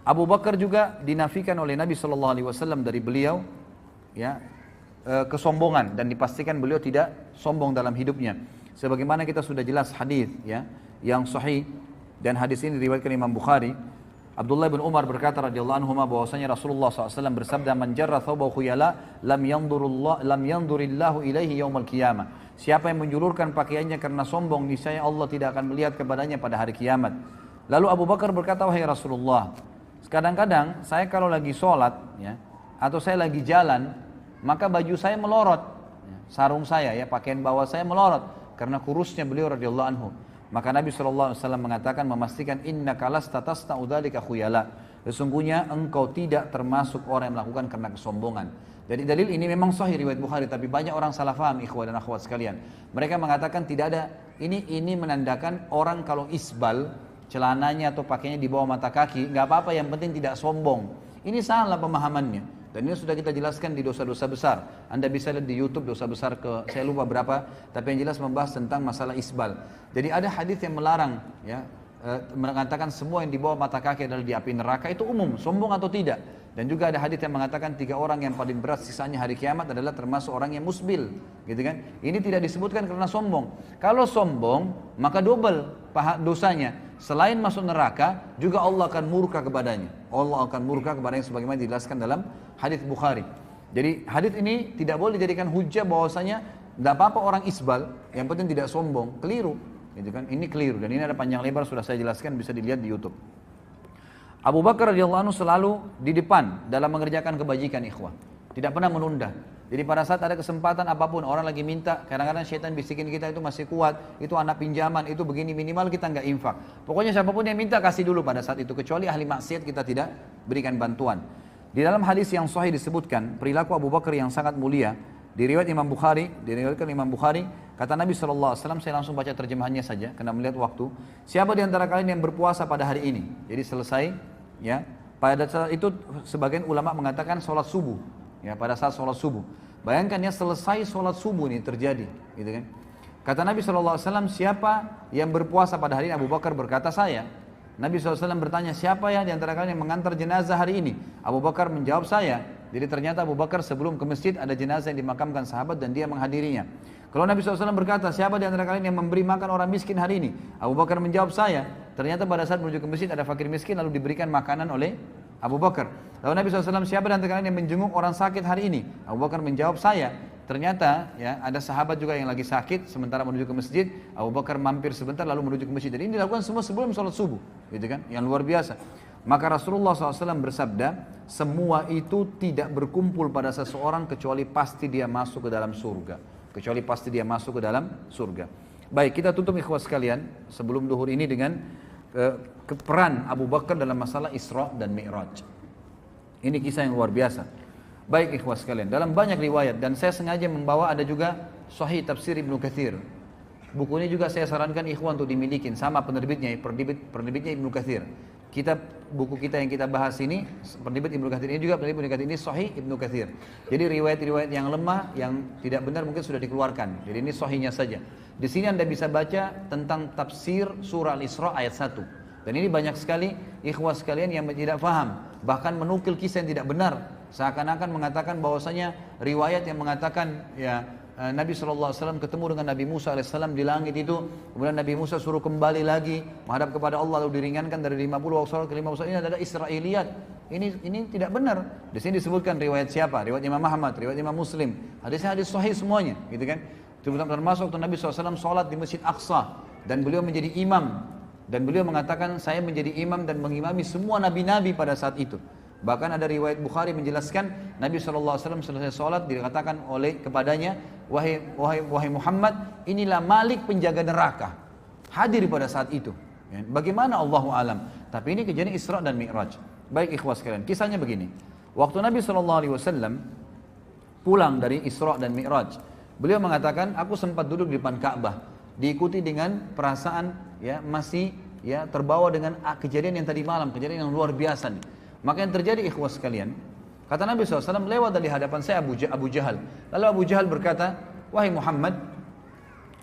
Abu Bakar juga dinafikan oleh Nabi SAW dari beliau, ya, kesombongan, dan dipastikan beliau tidak sombong dalam hidupnya. Sebagaimana kita sudah jelas hadis ya yang sahih, dan hadis ini diriwayatkan Imam Bukhari. Abdullah bin Umar berkata radhiyallahu anhu bahwasanya Rasulullah SAW bersabda, "Man jarra thawbahu khuyala lam yandurillahu ilaihi yaumal qiyamah." Siapa yang menjulurkan pakaiannya karena sombong, niscaya Allah tidak akan melihat kepadanya pada hari kiamat. Lalu Abu Bakar berkata, "Wahai Rasulullah, kadang-kadang saya kalau lagi sholat ya, atau saya lagi jalan, maka baju saya melorot, sarung saya ya, pakaian bawah saya melorot karena kurusnya beliau radhiyallahu anhu." Maka Nabi SAW mengatakan, memastikan, innaka lasta tasna'u dzalika khuyala. Sesungguhnya engkau tidak termasuk orang yang melakukan karena kesombongan. Jadi dalil ini memang sahih riwayat Bukhari, tapi banyak orang salah faham ikhwah dan akhwat sekalian. Mereka mengatakan tidak ada, ini menandakan orang kalau isbal, celananya atau pakainya di bawah mata kaki, nggak apa-apa, yang penting tidak sombong. Ini salah pemahamannya. Dan ini sudah kita jelaskan di dosa-dosa besar. Anda bisa lihat di YouTube dosa besar saya lupa berapa, tapi yang jelas membahas tentang masalah isbal. Jadi ada hadis yang melarang, ya, mengatakan semua yang di bawah mata kaki adalah di api neraka, itu umum, sombong atau tidak. Dan juga ada hadis yang mengatakan 3 orang yang paling berat sisanya hari kiamat adalah termasuk orang yang musbil, gitu kan? Ini tidak disebutkan karena sombong. Kalau sombong, maka double dosanya. Selain masuk neraka, juga Allah akan murka kepadanya. Allah akan murka kepadanya sebagaimana dijelaskan dalam hadis Bukhari. Jadi hadis ini tidak boleh dijadikan hujah bahwasanya tidak apa-apa orang isbal, yang penting tidak sombong. Keliru, gitu kan? Ini keliru, dan ini ada panjang lebar sudah saya jelaskan, bisa dilihat di YouTube. Abu Bakar radhiyallahu anhu selalu di depan dalam mengerjakan kebajikan ikhwah. Tidak pernah menunda. Jadi pada saat ada kesempatan apapun, orang lagi minta, kadang-kadang syaitan bisikin kita itu masih kuat, itu anak pinjaman, itu begini, minimal kita nggak infak. Pokoknya siapapun yang minta kasih dulu pada saat itu, kecuali ahli maksiat kita tidak berikan bantuan. Di dalam hadis yang sahih disebutkan perilaku Abu Bakar yang sangat mulia. Diriwayat Imam Bukhari, diriwayatkan Imam Bukhari, kata Nabi SAW, saya langsung baca terjemahannya saja karena melihat waktu. Siapa di antara kalian yang berpuasa pada hari ini? Jadi selesai ya. Pada saat itu sebagian ulama mengatakan sholat subuh, ya, pada saat sholat subuh. Bayangkan ya, selesai sholat subuh ini terjadi, gitu kan. Kata Nabi SAW, siapa yang berpuasa pada hari ini? Abu Bakar berkata, saya. Nabi SAW bertanya, siapa ya di antara kalian yang mengantar jenazah hari ini? Abu Bakar menjawab, saya. Jadi ternyata Abu Bakar sebelum ke masjid ada jenazah yang dimakamkan sahabat dan dia menghadirinya. Kalau Nabi SAW berkata, siapa di antara kalian yang memberi makan orang miskin hari ini? Abu Bakar menjawab, saya. Ternyata pada saat menuju ke masjid ada fakir miskin lalu diberikan makanan oleh Abu Bakar. Lalu Nabi SAW, siapa di antara kalian yang menjenguk orang sakit hari ini? Abu Bakar menjawab, saya. Ternyata ya ada sahabat juga yang lagi sakit sementara menuju ke masjid. Abu Bakar mampir sebentar lalu menuju ke masjid. Jadi ini dilakukan semua sebelum sholat subuh, gitu kan? Yang luar biasa. Maka Rasulullah SAW bersabda, semua itu tidak berkumpul pada seseorang kecuali pasti dia masuk ke dalam surga. Kecuali pasti dia masuk ke dalam surga. Baik, kita tutup ikhwas sekalian sebelum duhur ini dengan peran Abu Bakar dalam masalah Isra dan Mi'raj. Ini kisah yang luar biasa. Baik ikhwas sekalian, dalam banyak riwayat, dan saya sengaja membawa ada juga Sahih Tafsir Ibnu Katsir. Buku ini juga saya sarankan ikhwan untuk dimiliki, sama penerbitnya Ibnu Katsir. Buku kita yang kita bahas ini, penerbit Ibnu Katsir ini juga, penerbit Ibnu Katsir ini Sahih Ibnu Katsir. Jadi riwayat-riwayat yang lemah, yang tidak benar mungkin sudah dikeluarkan. Jadi ini sahihnya saja. Di sini Anda bisa baca tentang tafsir surah Al-Isra ayat 1. Dan ini banyak sekali ikhwas sekalian yang tidak faham, bahkan menukil kisah yang tidak benar, seakan-akan mengatakan bahwasanya riwayat yang mengatakan ya Nabi SAW ketemu dengan Nabi Musa AS di langit itu, kemudian Nabi Musa suruh kembali lagi menghadap kepada Allah lalu diringankan dari 50 waktu sholat ke 50 ini adalah Israiliyat. Ini tidak benar. Di sini disebutkan riwayat siapa? Riwayat Imam Ahmad, riwayat Imam Muslim. Hadisnya hadis sahih semuanya, gitu kan? Termasuk waktu Nabi SAW sholat di Masjid Aqsa dan beliau menjadi imam, dan beliau mengatakan saya menjadi imam dan mengimami semua nabi-nabi pada saat itu. Bahkan ada riwayat Bukhari menjelaskan Nabi SAW selesai sholat dikatakan oleh kepadanya, wahai Muhammad, inilah Malik penjaga neraka, hadir pada saat itu. Bagaimana Allahu alam. Tapi ini kejadian Isra dan Mi'raj. Baik ikhwas sekalian, kisahnya begini. Waktu Nabi SAW pulang dari Isra dan Mi'raj, beliau mengatakan, aku sempat duduk di depan Ka'bah, diikuti dengan perasaan ya masih ya terbawa dengan kejadian yang tadi malam, kejadian yang luar biasa nih. Maka yang terjadi ikhwas sekalian, kata Nabi SAW, lewat dari hadapan saya Abu Jahal. Lalu Abu Jahal berkata, wahai Muhammad,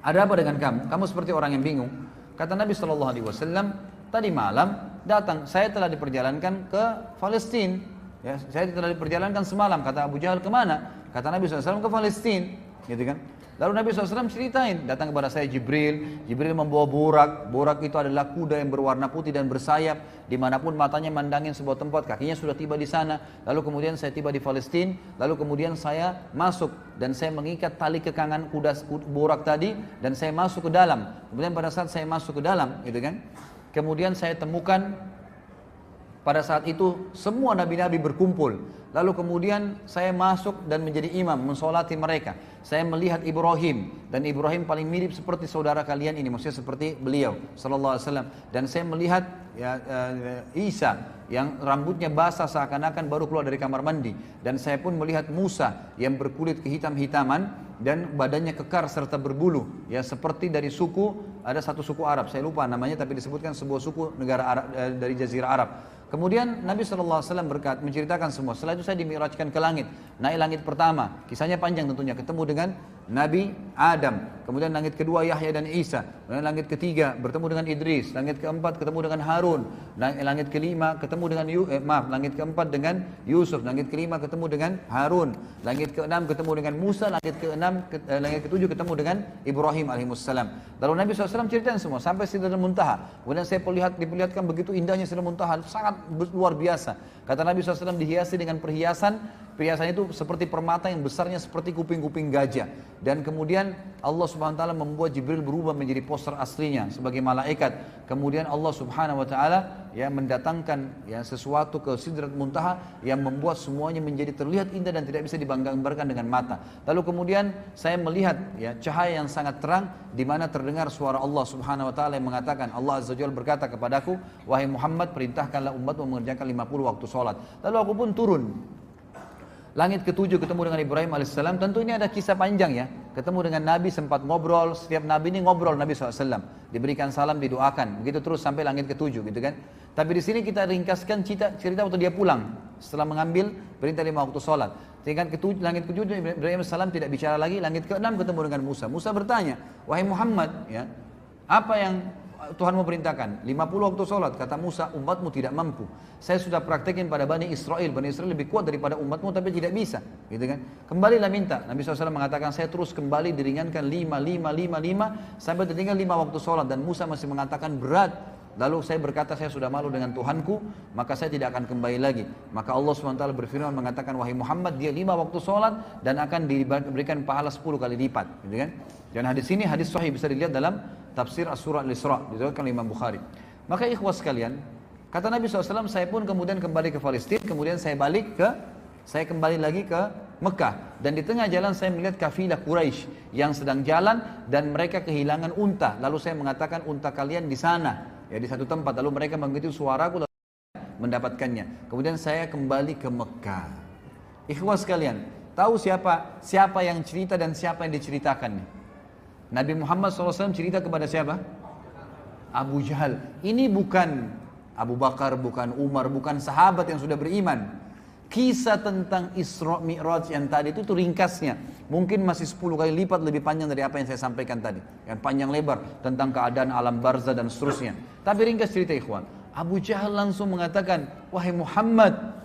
ada apa dengan kamu? Kamu seperti orang yang bingung. Kata Nabi SAW, tadi malam datang, saya telah diperjalankan ke Palestina. Ya, saya telah diperjalankan semalam. Kata Abu Jahal, kemana? Kata Nabi SAW, ke Palestina. Gitu kan? Lalu Nabi SAW ceritain, datang kepada saya Jibril membawa borak itu adalah kuda yang berwarna putih dan bersayap, dimanapun matanya mandangin sebuah tempat, kakinya sudah tiba di sana. Lalu kemudian saya tiba di Palestina, lalu kemudian saya masuk dan saya mengikat tali kekangan kuda borak tadi dan saya masuk ke dalam. Kemudian pada saat saya masuk ke dalam, gitu kan, kemudian saya temukan pada saat itu semua nabi-nabi berkumpul. Lalu kemudian saya masuk dan menjadi imam, mensolati mereka. Saya melihat Ibrahim, dan Ibrahim paling mirip seperti saudara kalian ini, maksudnya seperti beliau sallallahu alaihi wasallam. Dan saya melihat ya, Isa yang rambutnya basah seakan-akan baru keluar dari kamar mandi. Dan saya pun melihat Musa yang berkulit kehitam-hitaman dan badannya kekar serta berbulu, ya seperti dari suku, ada satu suku Arab, saya lupa namanya, tapi disebutkan sebuah suku negara Arab, dari Jazirah Arab. Kemudian Nabi SAW menceritakan semua. Setelah itu saya dimi'rajkan ke langit. Naik langit pertama, kisahnya panjang tentunya, ketemu dengan Nabi Adam. Kemudian langit kedua Yahya dan Isa. Kemudian langit ketiga bertemu dengan Idris. Langit keempat ketemu dengan Harun. Langit kelima ketemu dengan langit keempat dengan Yusuf. Langit kelima ketemu dengan Harun. Langit keenam ketemu dengan Musa. Langit ketujuh ketemu dengan Ibrahim alaihissalam. Lalu Nabi SAW ceritakan semua sampai Sidratul Muntaha. Kemudian saya diperlihatkan begitu indahnya Sidratul Muntaha, sangat luar biasa. Kata Nabi SAW dihiasi dengan perhiasan itu seperti permata yang besarnya seperti kuping-kuping gajah. Dan kemudian Allah Subhanahu wa taala membuat Jibril berubah menjadi poster aslinya sebagai malaikat. Kemudian Allah Subhanahu wa taala ya mendatangkan ya sesuatu ke Sidratul Muntaha yang membuat semuanya menjadi terlihat indah dan tidak bisa digambarkan dengan mata. Lalu kemudian saya melihat ya cahaya yang sangat terang di mana terdengar suara Allah Subhanahu wa taala yang mengatakan, Allah Azza wa Jalla berkata kepadaku, wahai Muhammad, perintahkanlah umatmu mengerjakan 50 waktu sholat. Lalu aku pun turun. Langit ketujuh ketemu dengan Ibrahim alaihissalam. Tentu ini ada kisah panjang ya. ketemu dengan Nabi sempat ngobrol, setiap Nabi ini ngobrol Nabi SAW, diberikan salam, didoakan, begitu terus sampai langit ketujuh gitu kan. Tapi di sini kita ringkaskan cerita waktu dia pulang, setelah mengambil perintah 5 waktu sholat. Tingkat langit ketujuh Ibrahim salam tidak bicara lagi, langit ke-6 ketemu dengan Musa. Musa bertanya, wahai Muhammad, ya, apa yang Tuhan mau perintahkan? 50 waktu sholat, kata Musa, umatmu tidak mampu. Saya sudah praktekin pada Bani Israel lebih kuat daripada umatmu tapi tidak bisa, gitu kan? Kembalilah minta. Nabi SAW mengatakan, saya terus kembali diringankan 5 sampai tertinggal 5 waktu sholat, dan Musa masih mengatakan berat. Lalu saya berkata, saya sudah malu dengan Tuhanku, maka saya tidak akan kembali lagi. Maka Allah SWT berfirman mengatakan, wahai Muhammad, dia 5 waktu sholat dan akan diberikan pahala 10 kali lipat, gitu kan? Dan hadis ini hadis sahih, bisa dilihat dalam tafsir As-Surah Al-Isra, diriwayatkan oleh Imam Bukhari. Maka ikhwas sekalian, kata Nabi SAW, saya pun kemudian kembali ke Palestina, kemudian saya kembali lagi ke Mekah, dan di tengah jalan saya melihat kafilah Quraisy yang sedang jalan dan mereka kehilangan unta. Lalu saya mengatakan, unta kalian di sana, ya, di satu tempat. Lalu mereka mengikuti suaraku lalu mendapatkannya. Kemudian saya kembali ke Mekah. Ikhwas sekalian, tahu siapa yang cerita dan siapa yang diceritakan? Nabi Muhammad SAW cerita kepada siapa? Abu Jahal. Ini bukan Abu Bakar, bukan Umar, bukan sahabat yang sudah beriman. Kisah tentang Isra Mi'raj yang tadi itu ringkasnya. Mungkin masih 10 kali lipat lebih panjang dari apa yang saya sampaikan tadi. Yang panjang lebar tentang keadaan alam barzah dan seterusnya. Tapi ringkas cerita ikhwan. Abu Jahal langsung mengatakan, wahai Muhammad,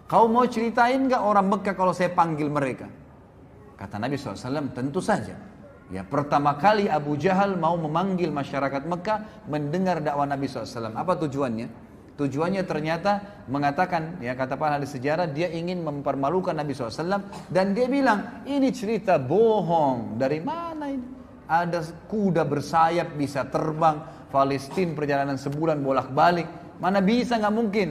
kau mau ceritain gak orang Mekah kalau saya panggil mereka? Kata Nabi SAW, tentu saja. Ya, pertama kali Abu Jahal mau memanggil masyarakat Mekah mendengar dakwah Nabi SAW. Apa tujuannya? Tujuannya ternyata mengatakan, ya, kata para ahli sejarah, dia ingin mempermalukan Nabi SAW. Dan dia bilang, ini cerita bohong. Dari mana ini? Ada kuda bersayap bisa terbang, Palestina perjalanan sebulan bolak-balik. Mana bisa, nggak mungkin.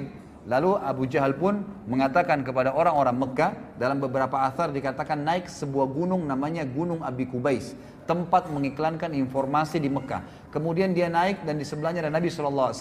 Lalu Abu Jahal pun mengatakan kepada orang-orang Mekah, dalam beberapa athar dikatakan naik sebuah gunung namanya Gunung Abi Kubais, tempat mengiklankan informasi di Mekah. Kemudian dia naik dan di sebelahnya ada Nabi SAW.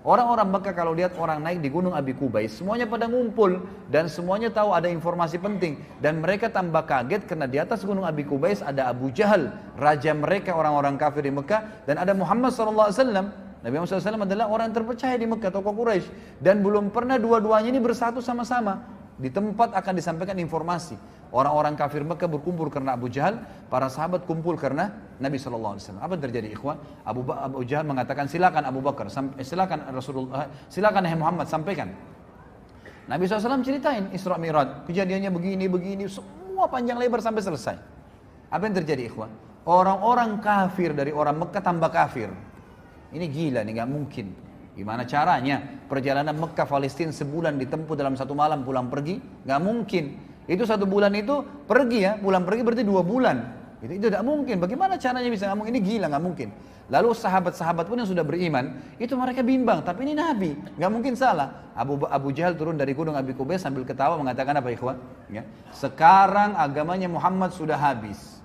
Orang-orang Mekah kalau lihat orang naik di Gunung Abi Kubais, semuanya pada ngumpul dan semuanya tahu ada informasi penting. Dan mereka tambah kaget karena di atas Gunung Abi Kubais ada Abu Jahal, raja mereka orang-orang kafir di Mekah, dan ada Muhammad SAW. Nabi Muhammad SAW adalah orang yang terpercaya di Mekah, tokoh Quraisy, dan belum pernah dua-duanya ini bersatu sama-sama di tempat akan disampaikan informasi. Orang-orang kafir Mekah berkumpul karena Abu Jahal, para sahabat kumpul karena Nabi SAW. Apa yang terjadi ikhwan? Abu Jahal mengatakan, silakan Abu Bakar, silakan Rasulullah, silakan Muhammad, sampaikan. Nabi SAW ceritain Isra Mi'raj, kejadiannya begini, semua panjang lebar sampai selesai. Apa yang terjadi ikhwan? Orang-orang kafir dari orang Mekah tambah kafir. Ini gila nih, gak mungkin. Gimana caranya? Perjalanan Mekah Palestina sebulan ditempuh dalam satu malam pulang pergi? Gak mungkin. Itu satu bulan itu pergi ya, pulang pergi berarti 2 bulan. Itu tidak mungkin. Bagaimana caranya bisa gak mungkin? Ini gila, gak mungkin. Lalu sahabat-sahabat pun yang sudah beriman, itu mereka bimbang. Tapi ini Nabi, gak mungkin salah. Abu Jahal turun dari gunung Abi Kubais sambil ketawa mengatakan apa ikhwan? Ya. Sekarang agamanya Muhammad sudah habis.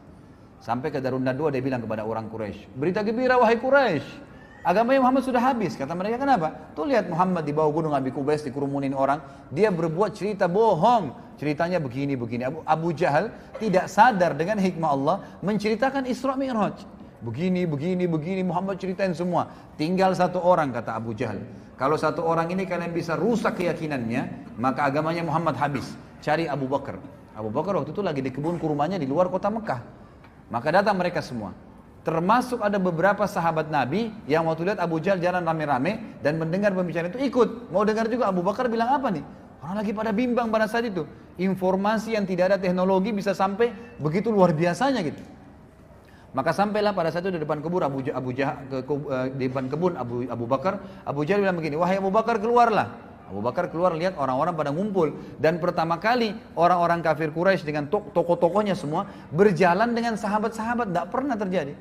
Sampai ke Darun Nadwa dia bilang kepada orang Quraisy, berita gembira wahai Quraisy, agamanya Muhammad sudah habis. Kata mereka, kenapa? Tuh lihat Muhammad di bawah gunung Abi Kubais dikerumunin orang. Dia berbuat cerita bohong. Ceritanya begini. Abu Jahal tidak sadar dengan hikmah Allah menceritakan Isra Mi'raj. Begini. Muhammad ceritain semua. Tinggal satu orang, kata Abu Jahal. Kalau satu orang ini kalian bisa rusak keyakinannya, maka agamanya Muhammad habis. Cari Abu Bakar. Abu Bakar waktu itu lagi di kebun kurmanya di luar kota Mekah. Maka datang mereka semua. Termasuk ada beberapa sahabat Nabi yang waktu lihat Abu Jahal jalan rame-rame dan mendengar pembicaraan itu ikut. Mau dengar juga. Abu Bakar bilang apa nih? Orang lagi pada bimbang pada saat itu. Informasi yang tidak ada teknologi bisa sampai begitu luar biasanya gitu. Maka sampailah pada saat itu di depan kebun di depan kebun Abu Bakar. Abu Jahal bilang begini, wahai Abu Bakar, keluarlah. Abu Bakar keluar, lihat orang-orang pada ngumpul. Dan pertama kali orang-orang kafir Quraisy dengan tokoh-tokohnya semua berjalan dengan sahabat-sahabat. Tidak pernah terjadi.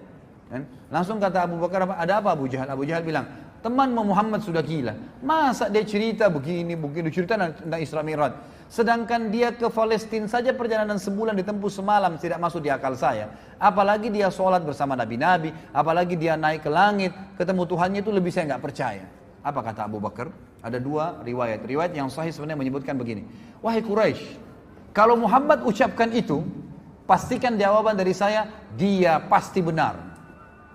Langsung kata Abu Bakar, ada apa Abu Jahal? Abu Jahal bilang, temanmu Muhammad sudah gila. Masa dia cerita begini, cerita tentang Isra Mi'raj. Sedangkan dia ke Palestina saja perjalanan sebulan ditempuh semalam, tidak masuk di akal saya. Apalagi dia sholat bersama Nabi-Nabi, apalagi dia naik ke langit, ketemu Tuhannya, itu lebih saya nggak percaya. Apa kata Abu Bakar? Ada 2 riwayat. Riwayat yang sahih sebenarnya menyebutkan begini. Wahai Quraisy, kalau Muhammad ucapkan itu, pastikan jawaban dari saya, dia pasti benar.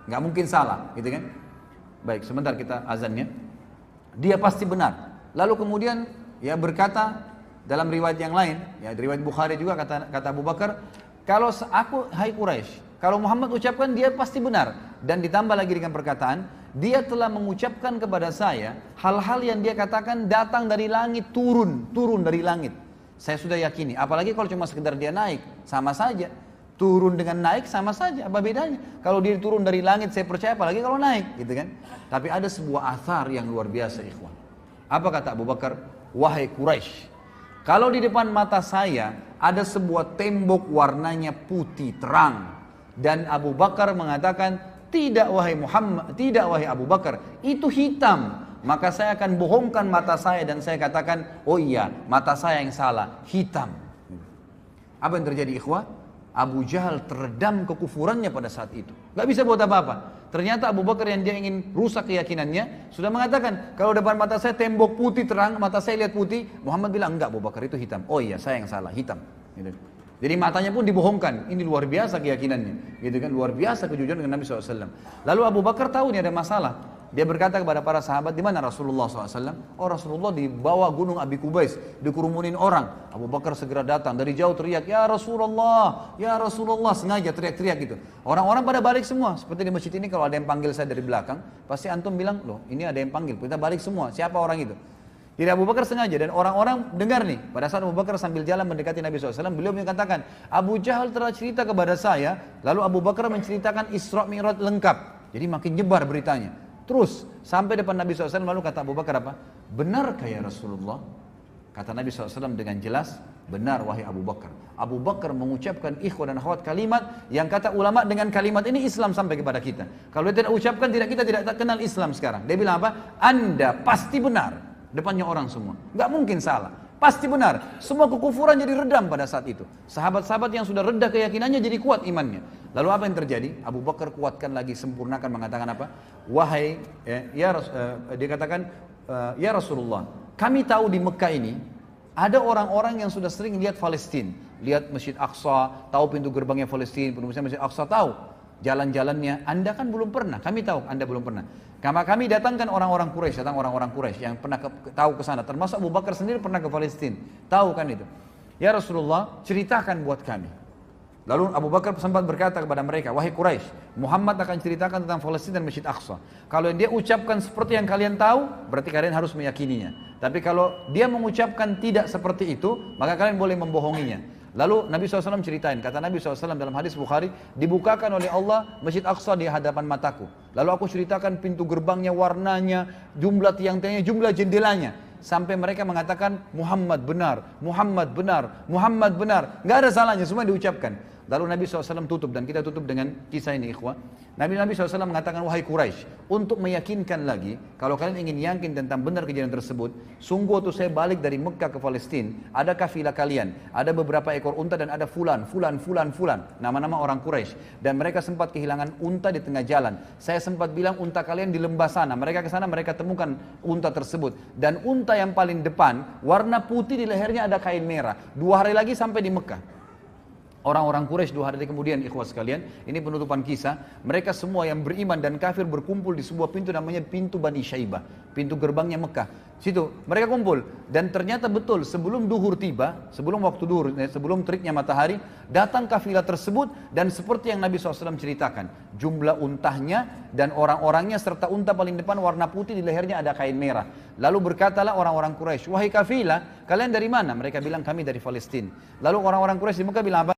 Nggak mungkin salah, gitu kan? Baik, sebentar kita azannya. Dia pasti benar. Lalu kemudian ya berkata dalam riwayat yang lain, ya riwayat Bukhari juga kata Abu Bakar, kalau aku, hai Quraisy, kalau Muhammad ucapkan dia pasti benar. Dan ditambah lagi dengan perkataan, dia telah mengucapkan kepada saya hal-hal yang dia katakan datang dari langit, turun dari langit. Saya sudah yakini, apalagi kalau cuma sekedar dia naik, sama saja. Turun dengan naik sama saja, apa bedanya? Kalau dia turun dari langit saya percaya, apalagi kalau naik, gitu kan? Tapi ada sebuah athar yang luar biasa, ikhwan. Apa kata Abu Bakar? Wahai Quraisy, kalau di depan mata saya ada sebuah tembok warnanya putih terang, dan Abu Bakar mengatakan, tidak wahai Muhammad, tidak wahai Abu Bakar, itu hitam, maka saya akan bohongkan mata saya dan saya katakan, oh iya, mata saya yang salah, hitam. Apa yang terjadi, ikhwah? Abu Jahal teredam kekufurannya pada saat itu. Gak bisa buat apa-apa. Ternyata Abu Bakar yang dia ingin rusak keyakinannya sudah mengatakan, kalau depan mata saya tembok putih terang, mata saya lihat putih. Muhammad bilang, enggak Abu Bakar, itu hitam. Oh iya, saya yang salah, hitam. Gitu. Jadi matanya pun dibohongkan. Ini luar biasa keyakinannya, gitu kan? Luar biasa kejujuran dengan Nabi SAW. Lalu Abu Bakar tahu ini ada masalah. Dia berkata kepada para sahabat, di mana Rasulullah SAW? Oh, Rasulullah di bawah gunung Abi Kubais, dikerumunin orang. Abu Bakar segera datang, dari jauh teriak, ya Rasulullah, ya Rasulullah, sengaja teriak-teriak gitu. Orang-orang pada balik semua. Seperti di masjid ini kalau ada yang panggil saya dari belakang, pasti antum bilang, loh ini ada yang panggil, kita balik semua. Siapa orang itu? Jadi Abu Bakar sengaja, dan orang-orang dengar nih. Pada saat Abu Bakar sambil jalan mendekati Nabi SAW, beliau mengatakan, Abu Jahal telah cerita kepada saya. Lalu Abu Bakar menceritakan Isra Mi'raj lengkap. Jadi makin nyebar beritanya. Terus sampai depan Nabi SAW, lalu kata Abu Bakar apa? Benarkah ya Rasulullah? Kata Nabi SAW dengan jelas, benar wahai Abu Bakar. Abu Bakar mengucapkan ikhwan dan akhwat kalimat yang kata ulama dengan kalimat ini Islam sampai kepada kita. Kalau dia tidak ucapkan, kita tidak kenal Islam sekarang. Dia bilang apa? Anda pasti benar. Depannya orang semua, nggak mungkin salah, pasti benar. Semua kekufuran jadi redam pada saat itu. Sahabat-sahabat yang sudah reda keyakinannya jadi kuat imannya. Lalu apa yang terjadi? Abu Bakar kuatkan lagi, sempurnakan, mengatakan apa? Wahai, dia katakan, ya Rasulullah, kami tahu di Mekah ini ada orang-orang yang sudah sering lihat Palestina, lihat Masjid Aqsa, tahu pintu gerbangnya Palestina, penulisnya Masjid Aqsa, tahu jalan-jalannya. Anda kan belum pernah, kami tahu Anda belum pernah. Karena kami datangkan orang-orang Quraisy, yang pernah tahu ke sana, termasuk Abu Bakar sendiri pernah ke Palestina, tahu kan itu. Ya Rasulullah, ceritakan buat kami. Lalu Abu Bakar sempat berkata kepada mereka, wahai Quraisy, Muhammad akan ceritakan tentang Palestina dan Masjid Aqsa. Kalau dia ucapkan seperti yang kalian tahu, berarti kalian harus meyakininya. Tapi kalau dia mengucapkan tidak seperti itu, maka kalian boleh membohonginya. Lalu Nabi SAW ceritain, kata Nabi SAW dalam hadis Bukhari, dibukakan oleh Allah Masjid Aqsa di hadapan mataku. Lalu aku ceritakan pintu gerbangnya, warnanya, jumlah tiang-tiangnya, jumlah jendelanya. Sampai mereka mengatakan, Muhammad benar, Muhammad benar, Muhammad benar. Nggak ada salahnya, semua diucapkan. Lalu Nabi SAW tutup, dan kita tutup dengan kisah ini ikhwah. Nabi SAW mengatakan, wahai Quraisy, untuk meyakinkan lagi, kalau kalian ingin yakin tentang benar kejadian tersebut, sungguh waktu saya balik dari Mekah ke Palestina, ada kafilah kalian, ada beberapa ekor unta dan ada fulan, nama-nama orang Quraisy, dan mereka sempat kehilangan unta di tengah jalan. Saya sempat bilang unta kalian di lembah sana, mereka ke sana, mereka temukan unta tersebut, dan unta yang paling depan warna putih, di lehernya ada kain merah. 2 hari lagi sampai di Mekah. Orang-orang Quraisy 2 hari kemudian, ikhwah sekalian, ini penutupan kisah, mereka semua yang beriman dan kafir berkumpul di sebuah pintu namanya pintu Bani Syaibah, pintu gerbangnya Mekah. Situ mereka kumpul, dan ternyata betul sebelum duhur tiba, sebelum waktu duhur, sebelum teriknya matahari, datang kafilah tersebut, dan seperti yang Nabi SAW ceritakan, jumlah untahnya dan orang-orangnya serta unta paling depan warna putih, di lehernya ada kain merah. Lalu berkatalah orang-orang Quraisy, wahai kafilah, kalian dari mana? Mereka bilang kami dari Palestina. Lalu orang-orang Quraisy di Mekah bilang apa?